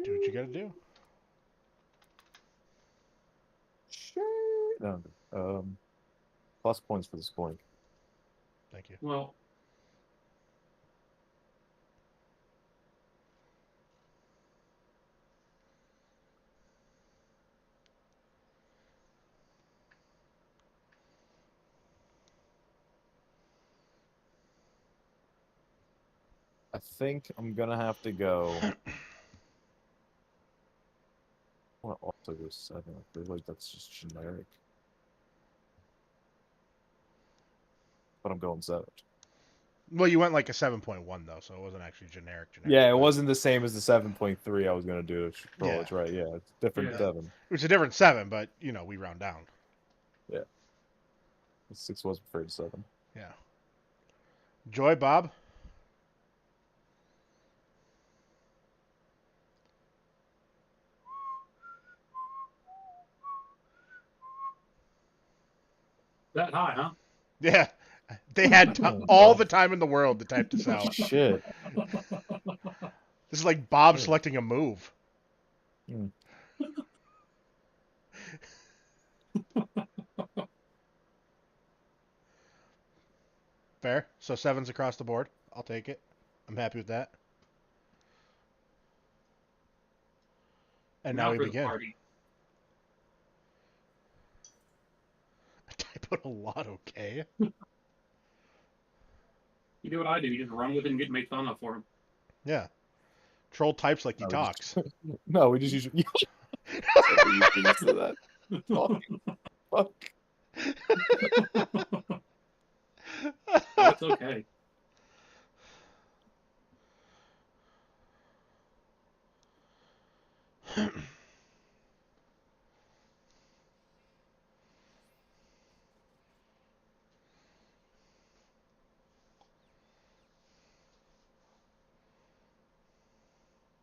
B: Do what you gotta do.
C: No, plus points for the scoring.
B: Thank you.
A: Well,
C: I think I'm gonna have to go. Oh, want to also go 7. I feel like that's just generic. But I'm going 7.
B: Well, you went like a 7.1 though, so it wasn't actually generic.
C: Yeah, it
B: but-
C: wasn't the same as the 7.3 I was gonna do.
B: Yeah.
C: It's right. Yeah, it's different
A: Yeah.
C: 7.
B: It's a different 7, but we round down.
C: The 6 was preferred to 7.
B: Yeah. Joy, Bob.
A: That high, huh?
B: Yeah. They had all the time in the world to type this out.
C: Shit.
B: This is like Bob
C: Shit.
B: selecting a move.
C: Hmm.
B: Fair. So 7's across the board. I'll take it. I'm happy with that. And now we
A: for the
B: begin.
A: party.
B: I type out a lot, okay?
A: You do what I do. You just run with it and get made fun of for him.
B: Yeah. Troll types like he
C: No, we
B: talks.
C: No, we just usually. that. Talking. Fuck.
A: That's okay.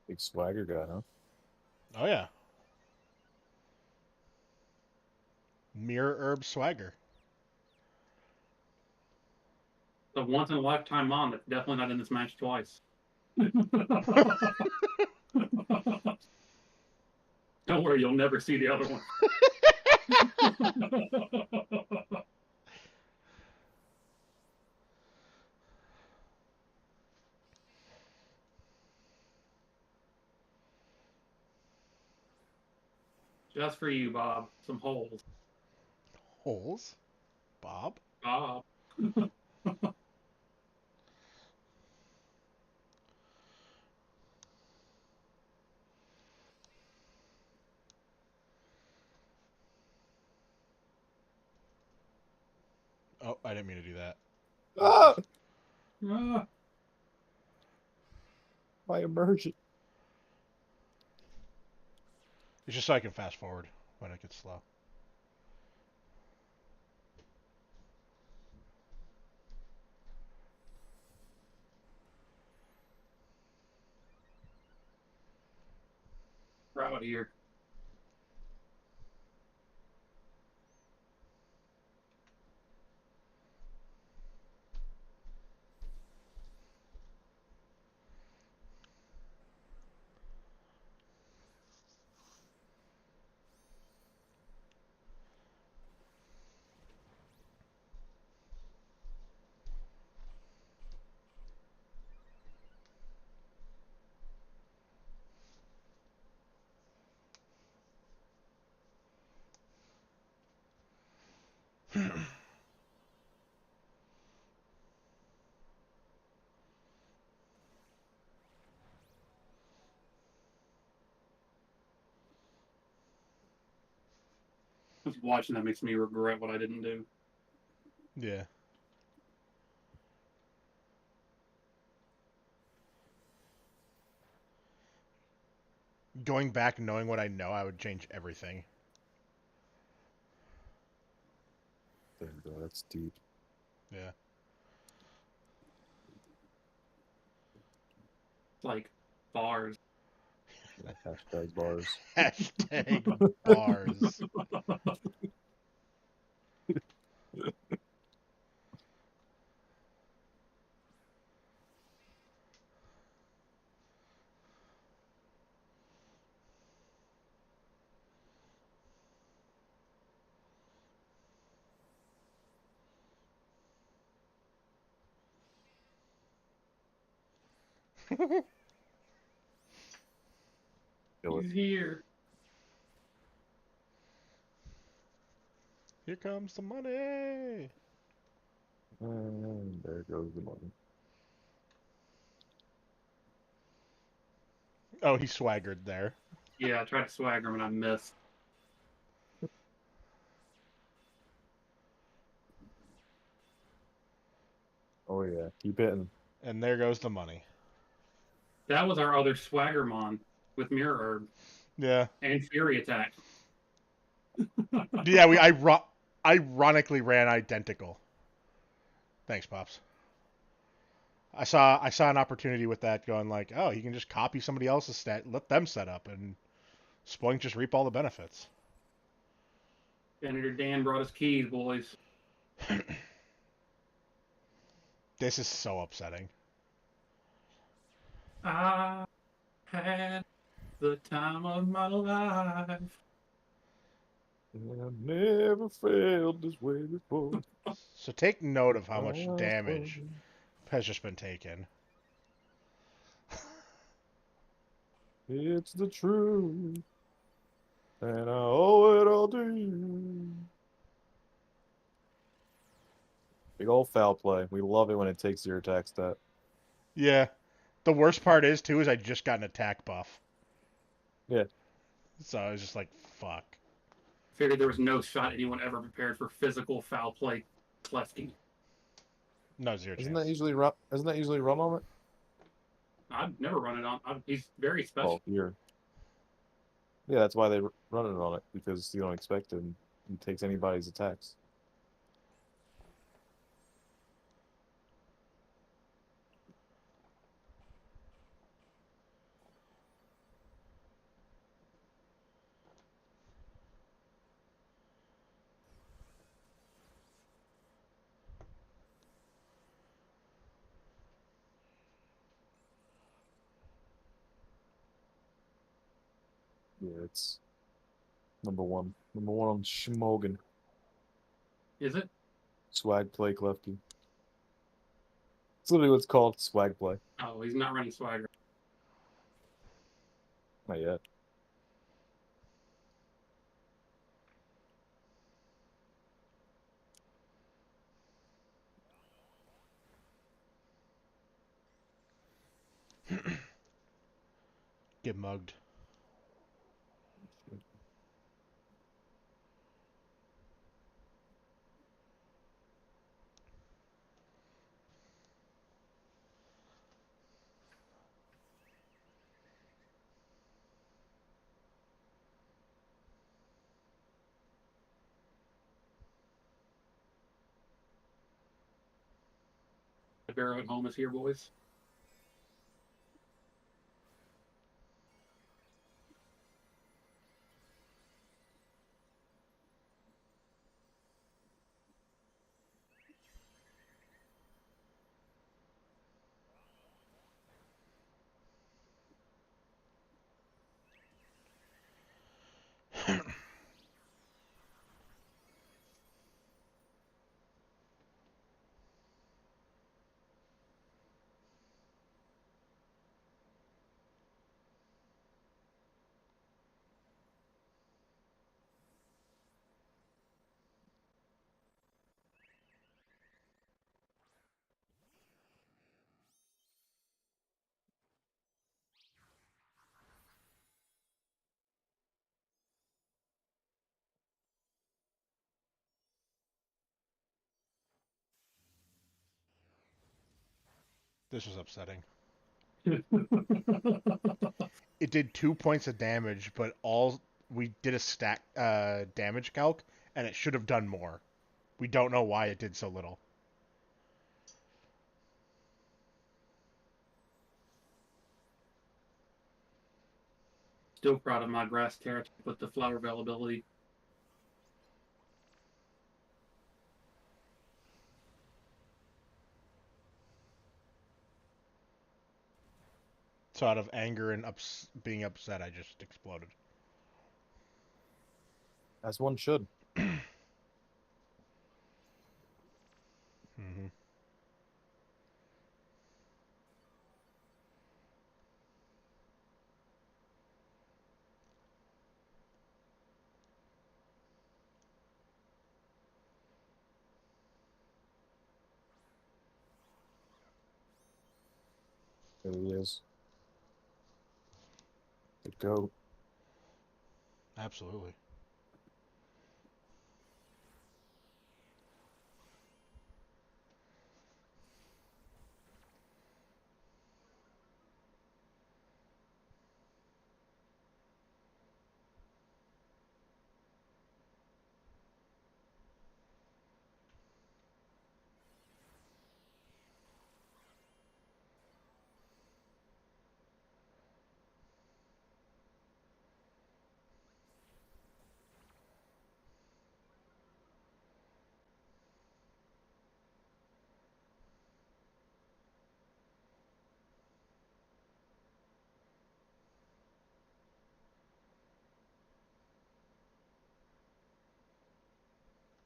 C: Big swagger guy, huh?
B: Oh, yeah. Mirror Herb Swagger.
A: The once in a lifetime mom that's definitely not in this match twice. Don't worry, you'll never see the other one. Just for you, Bob. Some holes.
B: Holes? Bob?
A: Bob.
B: Oh, I didn't mean to do that.
C: Ah!
A: Ah,
C: My immersion.
B: It's just so I can fast forward when it gets slow.
A: right out here. Just watching that makes me regret what I didn't do.
B: Yeah. Going back knowing what I know, I would change everything.
C: There you go. That's deep.
B: Yeah.
A: Like bars.
C: Yeah, hashtag bars.
B: Hashtag bars.
C: Kill it.
A: He's here.
B: Here comes the money.
C: And there goes the money.
B: Oh, he swaggered there.
A: Yeah, I tried to swagger him and I missed.
C: Oh yeah, keep hitting.
B: And there goes the money.
A: That was our other Swaggermon with Mirror Herb
B: Yeah.
A: and Fury Attack.
B: Yeah, ironically ran identical. Thanks, Pops. I saw an opportunity with that going like, oh, you can just copy somebody else's stat, let them set up, and Spoink just reap all the benefits.
A: Senator Dan brought us keys, boys.
B: This is so upsetting.
A: I had the time of my life.
C: I've never felt this way before.
B: So take note of how much damage has just been taken.
C: It's the truth, and I owe it all to you. Big old foul play. We love it when it takes your attack stat.
B: Yeah. The worst part is too is I just got an attack buff.
C: Yeah.
B: So I was just like, fuck.
A: Figured there was no shot anyone ever prepared for physical foul play Klefki.
B: No, zero
C: Isn't
B: chance.
C: that usually run? Isn't that usually run on it?
A: I've never run it on. He's very special.
C: Oh, here. Yeah, that's why they run it on it, because you don't expect it. He takes anybody's attacks. Yeah, it's number one. Number one on Schmogan.
A: Is it?
C: Swag play, Klefki. It's literally what it's called, swag play.
A: Oh, he's not running Swagger.
C: Not yet.
B: Get mugged.
A: The Barrow at home is here, boys.
B: This was upsetting. It did 2 points of damage, but we did a stack damage calc, and it should have done more. We don't know why it did so little.
A: Still proud of my grass terra with the flower availability.
B: So out of anger and being upset, I just exploded.
C: As one should.
B: Mm-hmm.
C: There he is. The goat.
B: Absolutely.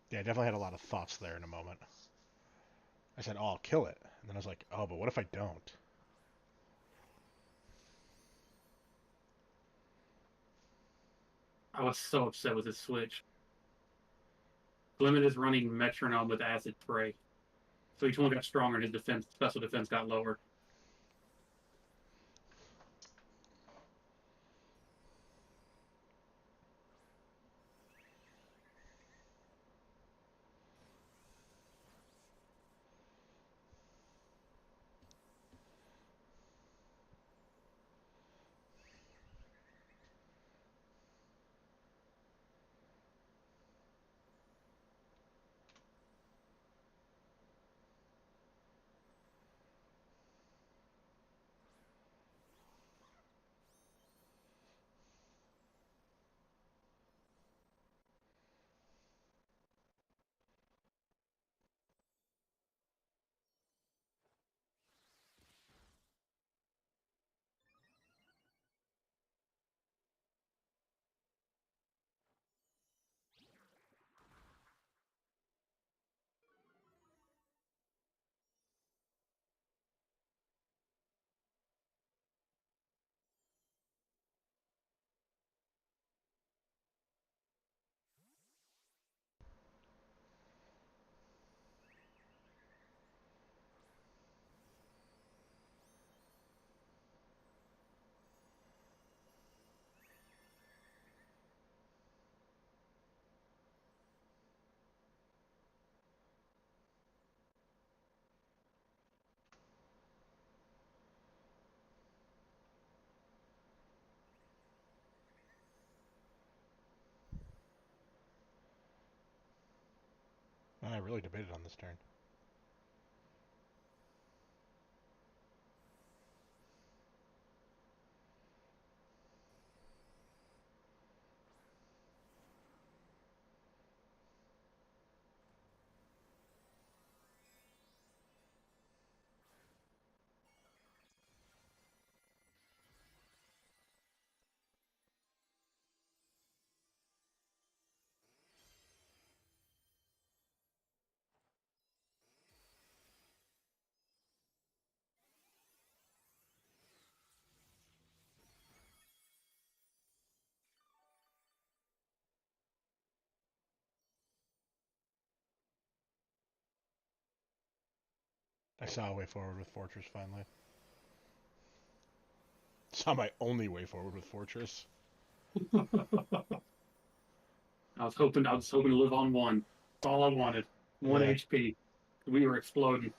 B: Yeah, I definitely had a lot of thoughts there in a moment. I said, oh, I'll kill it. And then I was like, oh, but what if I don't?
A: I was so upset with his switch. Glimmet is running Metronome with Acid Spray. So each one got stronger and his defense, special defense got lower.
B: Man, I really debated on this turn. I saw a way forward with Fortress finally. Saw my only way forward with Fortress.
A: I was hoping to live on one. That's all I wanted. One
B: Yeah.
A: HP. We were exploding.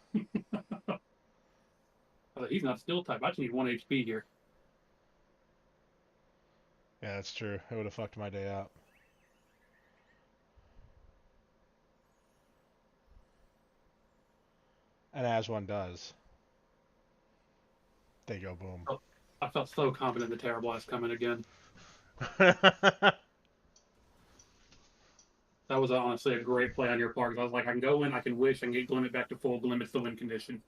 A: He's not steel type. I just need 1 HP here.
B: Yeah, that's true. It would have fucked my day up. And as one does, they go boom.
A: Oh, I felt so confident the Terror Blast coming again. That was honestly a great play on your part. 'Cause I was like, I can go in, I can wish, I can get Glimmet back to full. Glimmet's the win condition.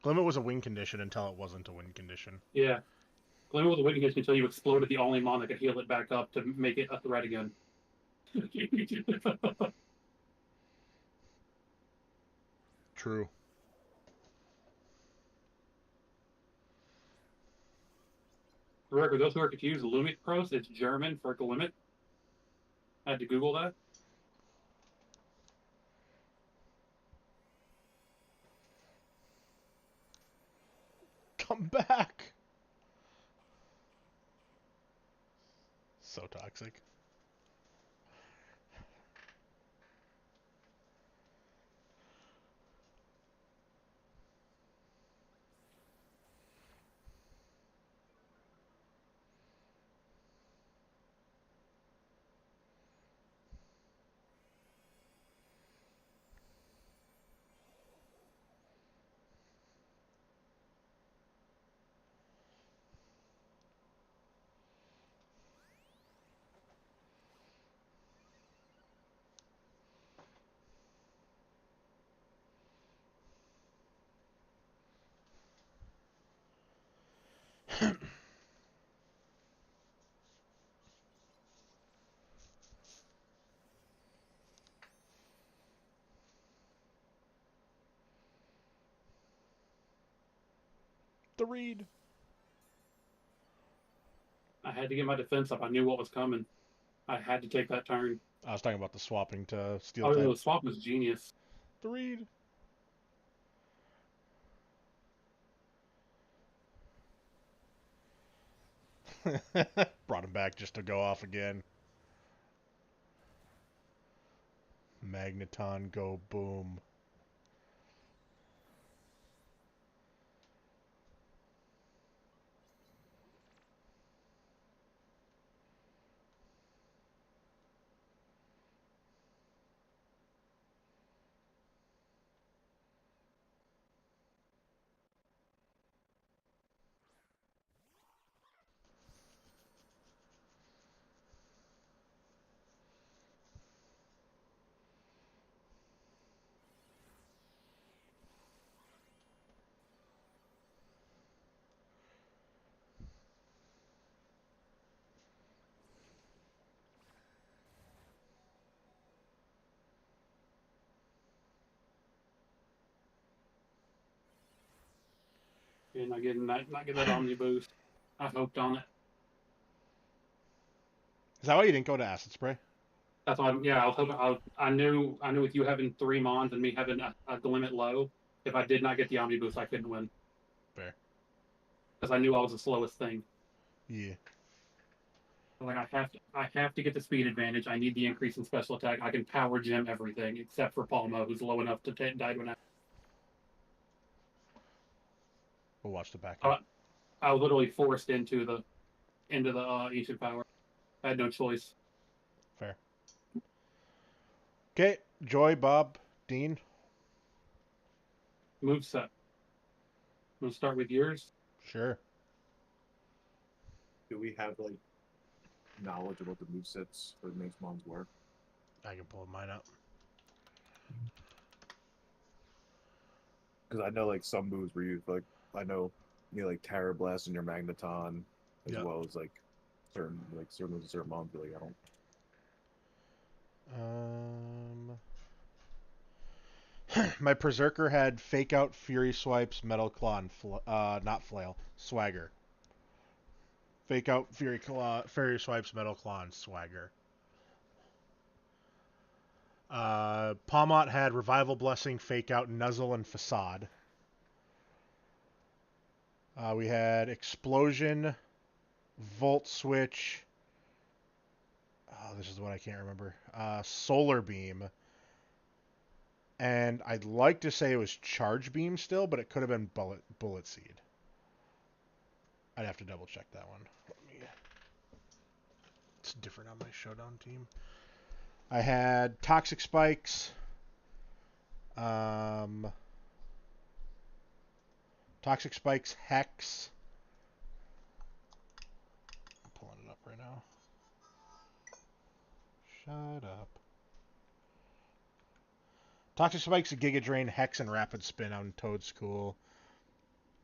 B: Glimmet was a win condition until it wasn't a win condition.
A: Yeah. Glimmet was a win condition until you exploded the only mon that could heal it back up to make it a threat again.
B: True.
A: For those who are confused, Lumit Pros, it's German for Glimmet. I had to Google that.
B: Come back. So toxic. The read.
A: I had to get my defense up. I knew what was coming. I had to take that turn.
B: I was talking about the swapping to steel
A: Oh,
B: type.
A: the swap was genius.
B: The read. Brought him back just to go off again. Magneton go boom.
A: And not getting that Omni boost. I hoped on it.
B: Is that why you didn't go to acid spray?
A: That's why. Yeah, I was hoping. I knew with you having 3 Mons and me having a limit low, if I did not get the Omni boost, I couldn't win.
B: Fair.
A: Because I knew I was the slowest thing.
B: Yeah.
A: Like I have to get the speed advantage. I need the increase in special attack. I can power gem everything except for Palmo, who's low enough to die to an.
B: We'll watch the back
A: Uh,
B: end.
A: I was literally forced into the ancient power. I had no choice.
B: Fair. Okay, Joy, Bob, Dean.
A: Move set. We'll start with yours.
B: Sure.
C: Do we have like knowledge about the movesets for the next Mons work?
B: I can pull mine up.
C: Because I know like some moves were used. Like I know you know, like Terra Blast in your Magneton, as
B: Yeah.
C: well as like certain moves in certain Mons. Like I don't.
B: My Berserker had Fake Out, Fury Swipes, Metal Claw, and not Flail, Swagger. Fake Out, Fury Swipes, Metal Claw, and Swagger. Palmot had Revival Blessing, Fake Out, Nuzzle, and Facade. We had Explosion, Volt Switch. Oh, this is what I can't remember. Solar Beam. And I'd like to say it was Charge Beam still, but it could have been Bullet Seed. I'd have to double check that one. It's different on my Showdown team. I had Toxic Spikes. Toxic Spikes, Hex. I'm pulling it up right now. Shut up. Toxic Spikes, Giga Drain, Hex, and Rapid Spin on Toad's cool.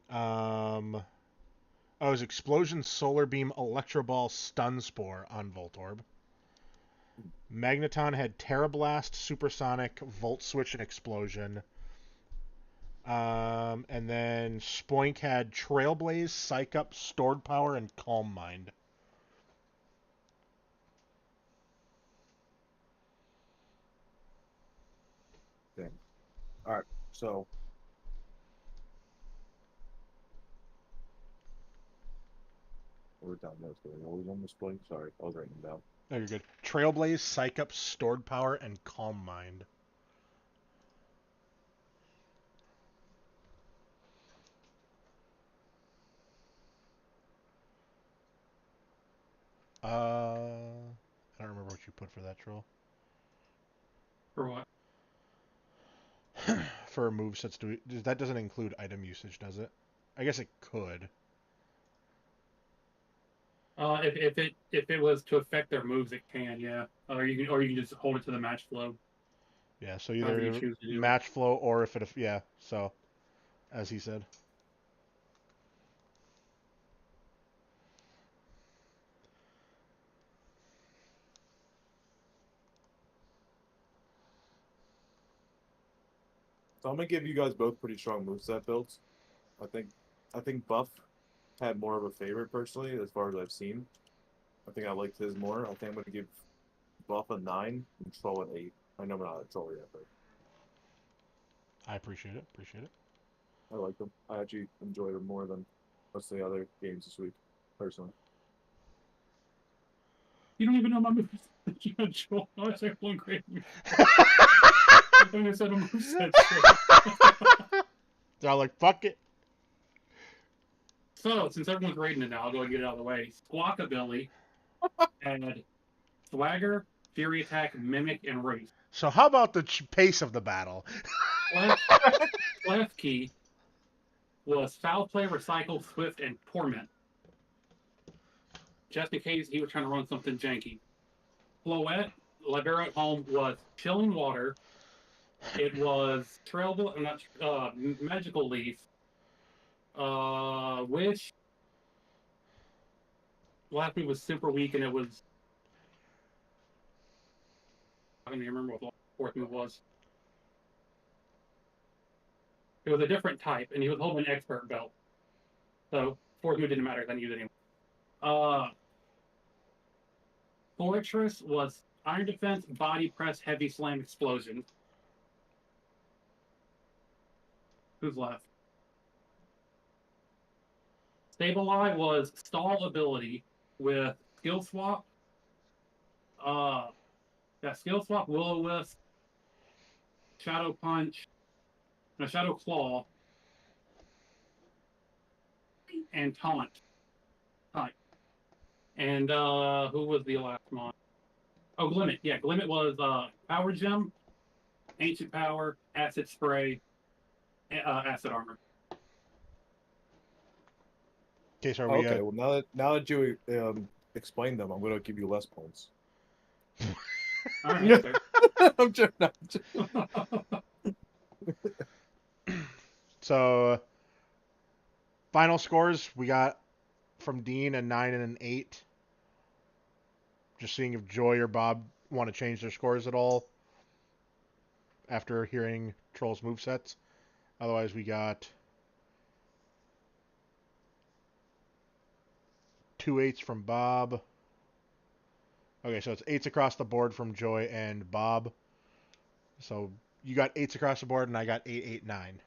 B: Oh, it was Explosion, Solar Beam, Electro Ball, Stun Spore on Voltorb. Magneton had Terra Blast, Supersonic, Volt Switch, and Explosion. And then Spoink had Trailblaze, Psych Up, Stored Power, and Calm Mind.
C: Dang. All right, so We're down there. So what was on display? Sorry, I was writing them down.
B: No, you're good. Trailblaze, Psych Up, Stored Power, and Calm Mind. I don't remember what you put for that troll.
A: For what?
B: For movesets, that doesn't include item usage, does it? I guess it could.
A: If it was to affect their moves, it can, yeah. Or you can just hold it to the match flow.
B: Yeah, so
A: However you
B: either
A: choose to do it.
B: match flow or if it, yeah. So, as he said.
C: So I'm gonna give you guys both pretty strong moveset builds. I think Buff had more of a favorite personally, as far as I've seen. I think I liked his more. I think I'm gonna give Buff a 9 and Troll an 8. I know I'm not a troll yet, but
B: I appreciate it. Appreciate it.
C: I like them. I actually enjoyed them more than most of the other games this week, personally.
A: You don't even know my moves. You know, Joel, I was like one great move. I think I said a moveset shit.
B: They're all like, fuck it.
A: So, since everyone's rating it now, I'll go and get it out of the way. Squawkabilly had Swagger, Fury Attack, Mimic, and Race.
B: So how about the pace of the battle?
A: Left key was Foul Play, Recycle, Swift, and Torment. Just in case he was trying to run something janky. Floette, Libero at Home was Chilling Water. It was Magical Leaf. Wish. Last move was super weak, and it was. I don't even remember what the fourth move was. It was a different type, and he was holding an expert belt. So fourth move didn't matter. Then use it anyway. Fortress was Iron Defense, Body Press, Heavy Slam, Explosion. Who's left? Stable Eye was Stall Ability with Skill Swap. Skill Swap, Will-O-Wisp, Shadow Punch, Shadow Claw, and Taunt. And who was the last one? Oh, Glimmet. Yeah, Glimmet was Power Gem, Ancient Power, Acid Spray, Acid Armor.
B: Okay, so are we,
C: Okay, well now that you explained them, I'm gonna give you less points.
A: All right, fair.
C: I'm joking.
B: So, final scores, we got from Deen a 9 and an 8. Just seeing if Joy or Bob want to change their scores at all after hearing Troll's movesets. Otherwise, we got 2 8s from Bob. Okay, so it's 8s across the board from Joy and Bob. So you got 8s across the board, and I got 8, 8, 9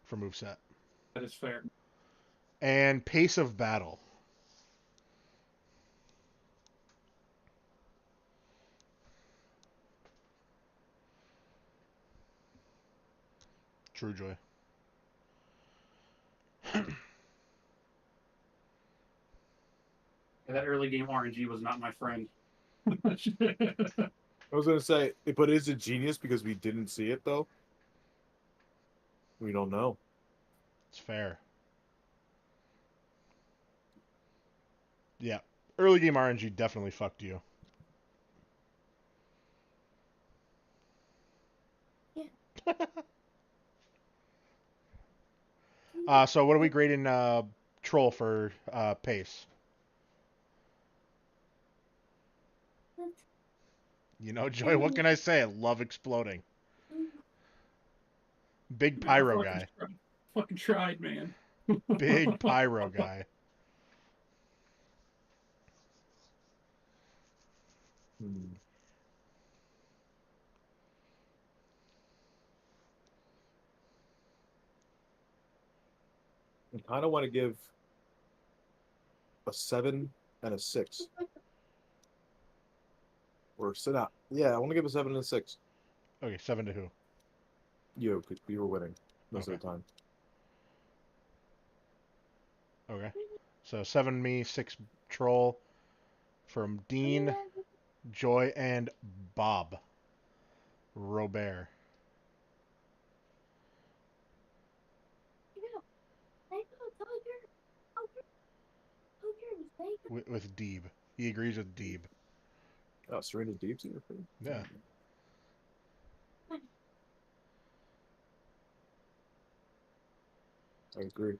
B: for moveset.
A: That is fair.
B: And pace of battle. True Joy.
A: That early game RNG was not my friend.
C: I was gonna say, but is it genius because we didn't see it though? We don't know.
B: It's fair. Yeah. Early game RNG definitely fucked you. Yeah. So what are we grading Troll for pace? You know, Joy, what can I say? I love exploding. Big pyro guy.
A: Fucking tried, man.
B: Big pyro guy.
C: I kind of want to give a 7 and a 6. Or sit out. Yeah, I want to give a 7 and a 6.
B: Okay, 7 to who?
C: You were winning most
B: Okay.
C: of the time.
B: Okay. So 7 me, 6 troll from Dean, Joy, and Bob. Robert. With Deeb. He agrees with Deeb.
C: Oh, Serena Deep's in your thing?
B: Yeah.
C: I agree.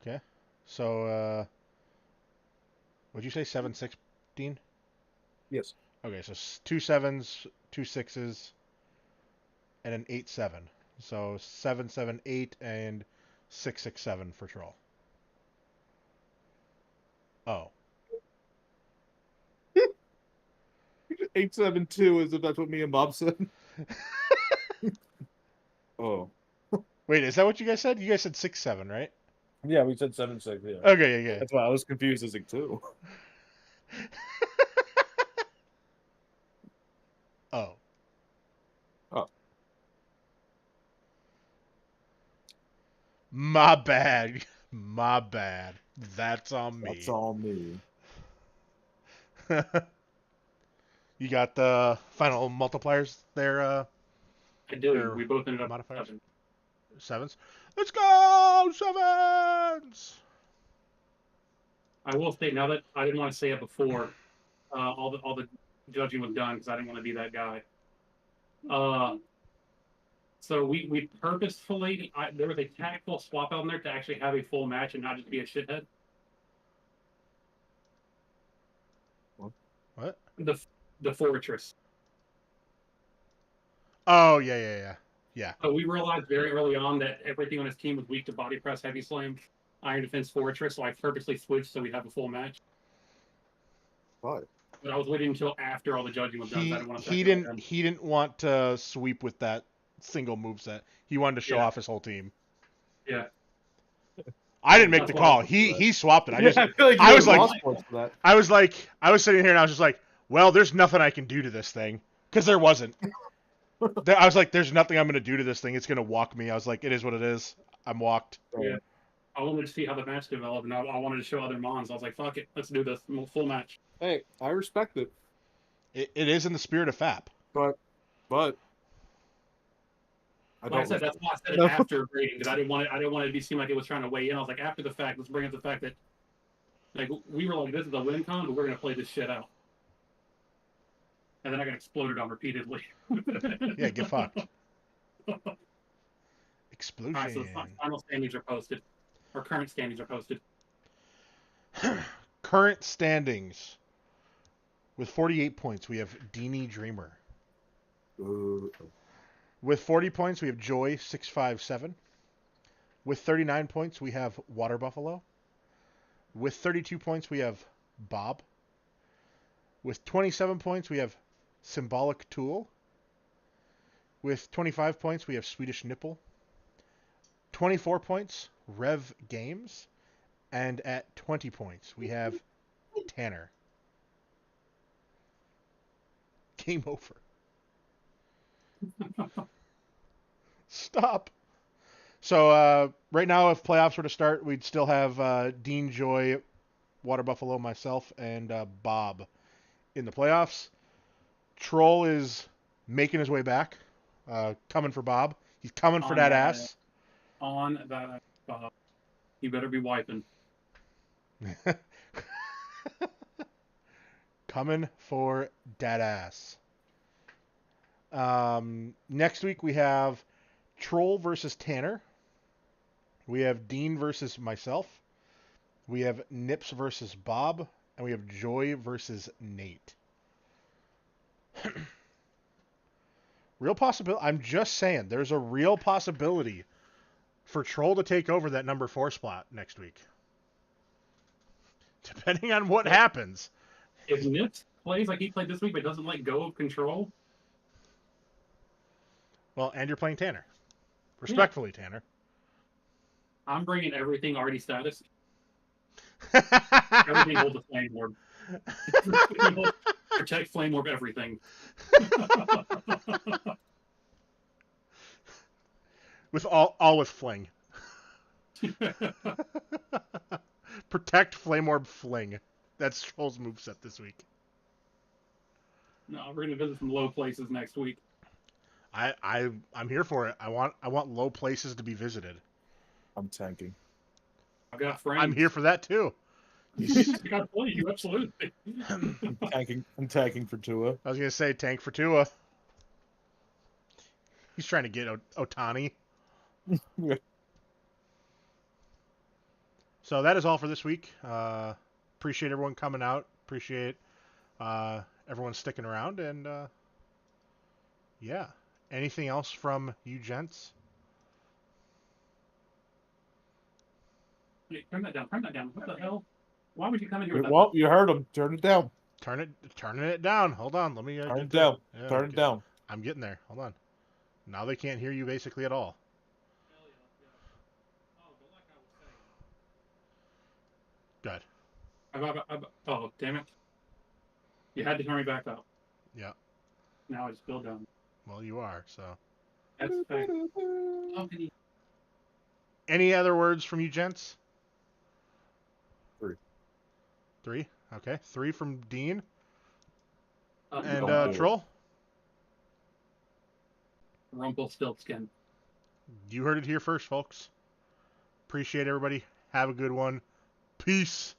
B: Okay. So, what'd you say? 7-6, Dean?
C: Yes.
B: Okay, so 2 7s, 2 6s, and an 8-7. So 7-7-8 and 6-6-7 for troll. Oh.
C: 872 is if that's what me and Bob said. Oh.
B: Wait, is that what you guys said? You guys said 6-7, right?
C: Yeah, we said 7-6. Yeah.
B: Okay, yeah.
C: That's why I was confused as like 2.
B: Oh.
C: Oh.
B: My bad. My bad. That's on me.
C: That's all me.
B: You got the final multipliers there,
A: I do.
B: Or
A: We both ended up
B: modifiers?
A: with 7.
B: 7s? Let's go! 7s!
A: I will state now that I didn't want to say it before all the judging was done because I didn't want to be that guy. So we purposefully there was a tactful swap out in there to actually have a full match and not just be a shithead.
B: What?
A: The fortress.
B: Oh, yeah.
A: So we realized very early on that everything on his team was weak to body press, heavy slam, iron defense, fortress. So I purposely switched so we'd have a full match.
C: Why?
A: But I was waiting until after all the judging was done. So I didn't want to.
B: He didn't want to sweep with that single moveset. He wanted to show off his whole team.
A: Yeah.
B: I didn't make the call. He swapped it. I was sitting here and I was just like, well, there's nothing I can do to this thing because there wasn't. I was like, there's nothing I'm going to do to this thing. It's going to walk me. I was like, it is what it is. I'm walked.
A: Yeah. I wanted to see how the match developed, and I wanted to show other mons. I was like, fuck it, let's do this full match.
C: Hey, I respect it.
B: It is in the spirit of FAP.
C: But
A: like I said, that's why I said it after grading because I didn't want it to seem like it was trying to weigh in. I was like, after the fact, let's bring up the fact that like we were like, this is a win con, but we're gonna play this shit out. And then I got exploded on repeatedly.
B: Yeah, get fucked. Explosion.
A: All right, so the final standings are posted. Or current standings are posted.
B: Current standings. With 48 points, we have Deenie Dreamer. With 40 points, we have Joy 657. With 39 points, we have Water Buffalo. With 32 points, we have Bob. With 27 points, we have Symbolic Tool. With 25 points, we have Swedish Nipple. 24 points, Rev Games. And at 20 points, we have Tanner. Game over. Stop. So right now, if playoffs were to start, we'd still have Dean, Joy, Water Buffalo, myself, and Bob in the playoffs. Troll is making his way back, coming for Bob. He's coming for that ass.
A: On that Bob. You better be wiping.
B: Coming for that ass. Next week we have Troll versus Tanner. We have Dean versus myself. We have Nips versus Bob. And we have Joy versus Nate. Real possibility. I'm just saying, there's a real possibility for Troll to take over that number 4 spot next week. Depending on what happens.
A: If Nips plays like he played this week but doesn't let go of control.
B: Well, and you're playing Tanner. Respectfully, Tanner.
A: I'm bringing everything already status. Everything holds a flame orb. Protect flame orb everything.
B: With all with fling. Protect flame orb fling. That's Troll's moveset this week.
A: No, we're gonna visit some low places next week.
B: I'm here for it. I want low places to be visited.
C: I'm tanking.
A: I've got friends.
B: I'm here for that too.
A: I got plenty. You absolutely.
C: I'm tanking for Tua.
B: I was gonna say tank for Tua. He's trying to get Otani. So that is all for this week. Appreciate everyone coming out. Appreciate everyone sticking around. And yeah, anything else from you gents?
A: Hey, turn that down. Turn that down. What the hell? Why would you come in here with that?
C: Well, you heard him. Turn it down.
B: Turning it down. Hold on. Let me
C: Turn it down.
B: Yeah,
C: Turn it down.
B: I'm getting there. Hold on. Now they can't hear you basically at all. Good.
A: Oh, damn it. You had to turn me back up.
B: Yeah.
A: Now it's still down.
B: Well, you are, so.
A: That's fact. How can you...
B: Any other words from you gents?
C: 3.
B: 3? Okay. 3 from Deen. And
C: don't do it.
B: Troll?
A: Rumpelstiltskin.
B: You heard it here first, folks. Appreciate everybody. Have a good one. Peace.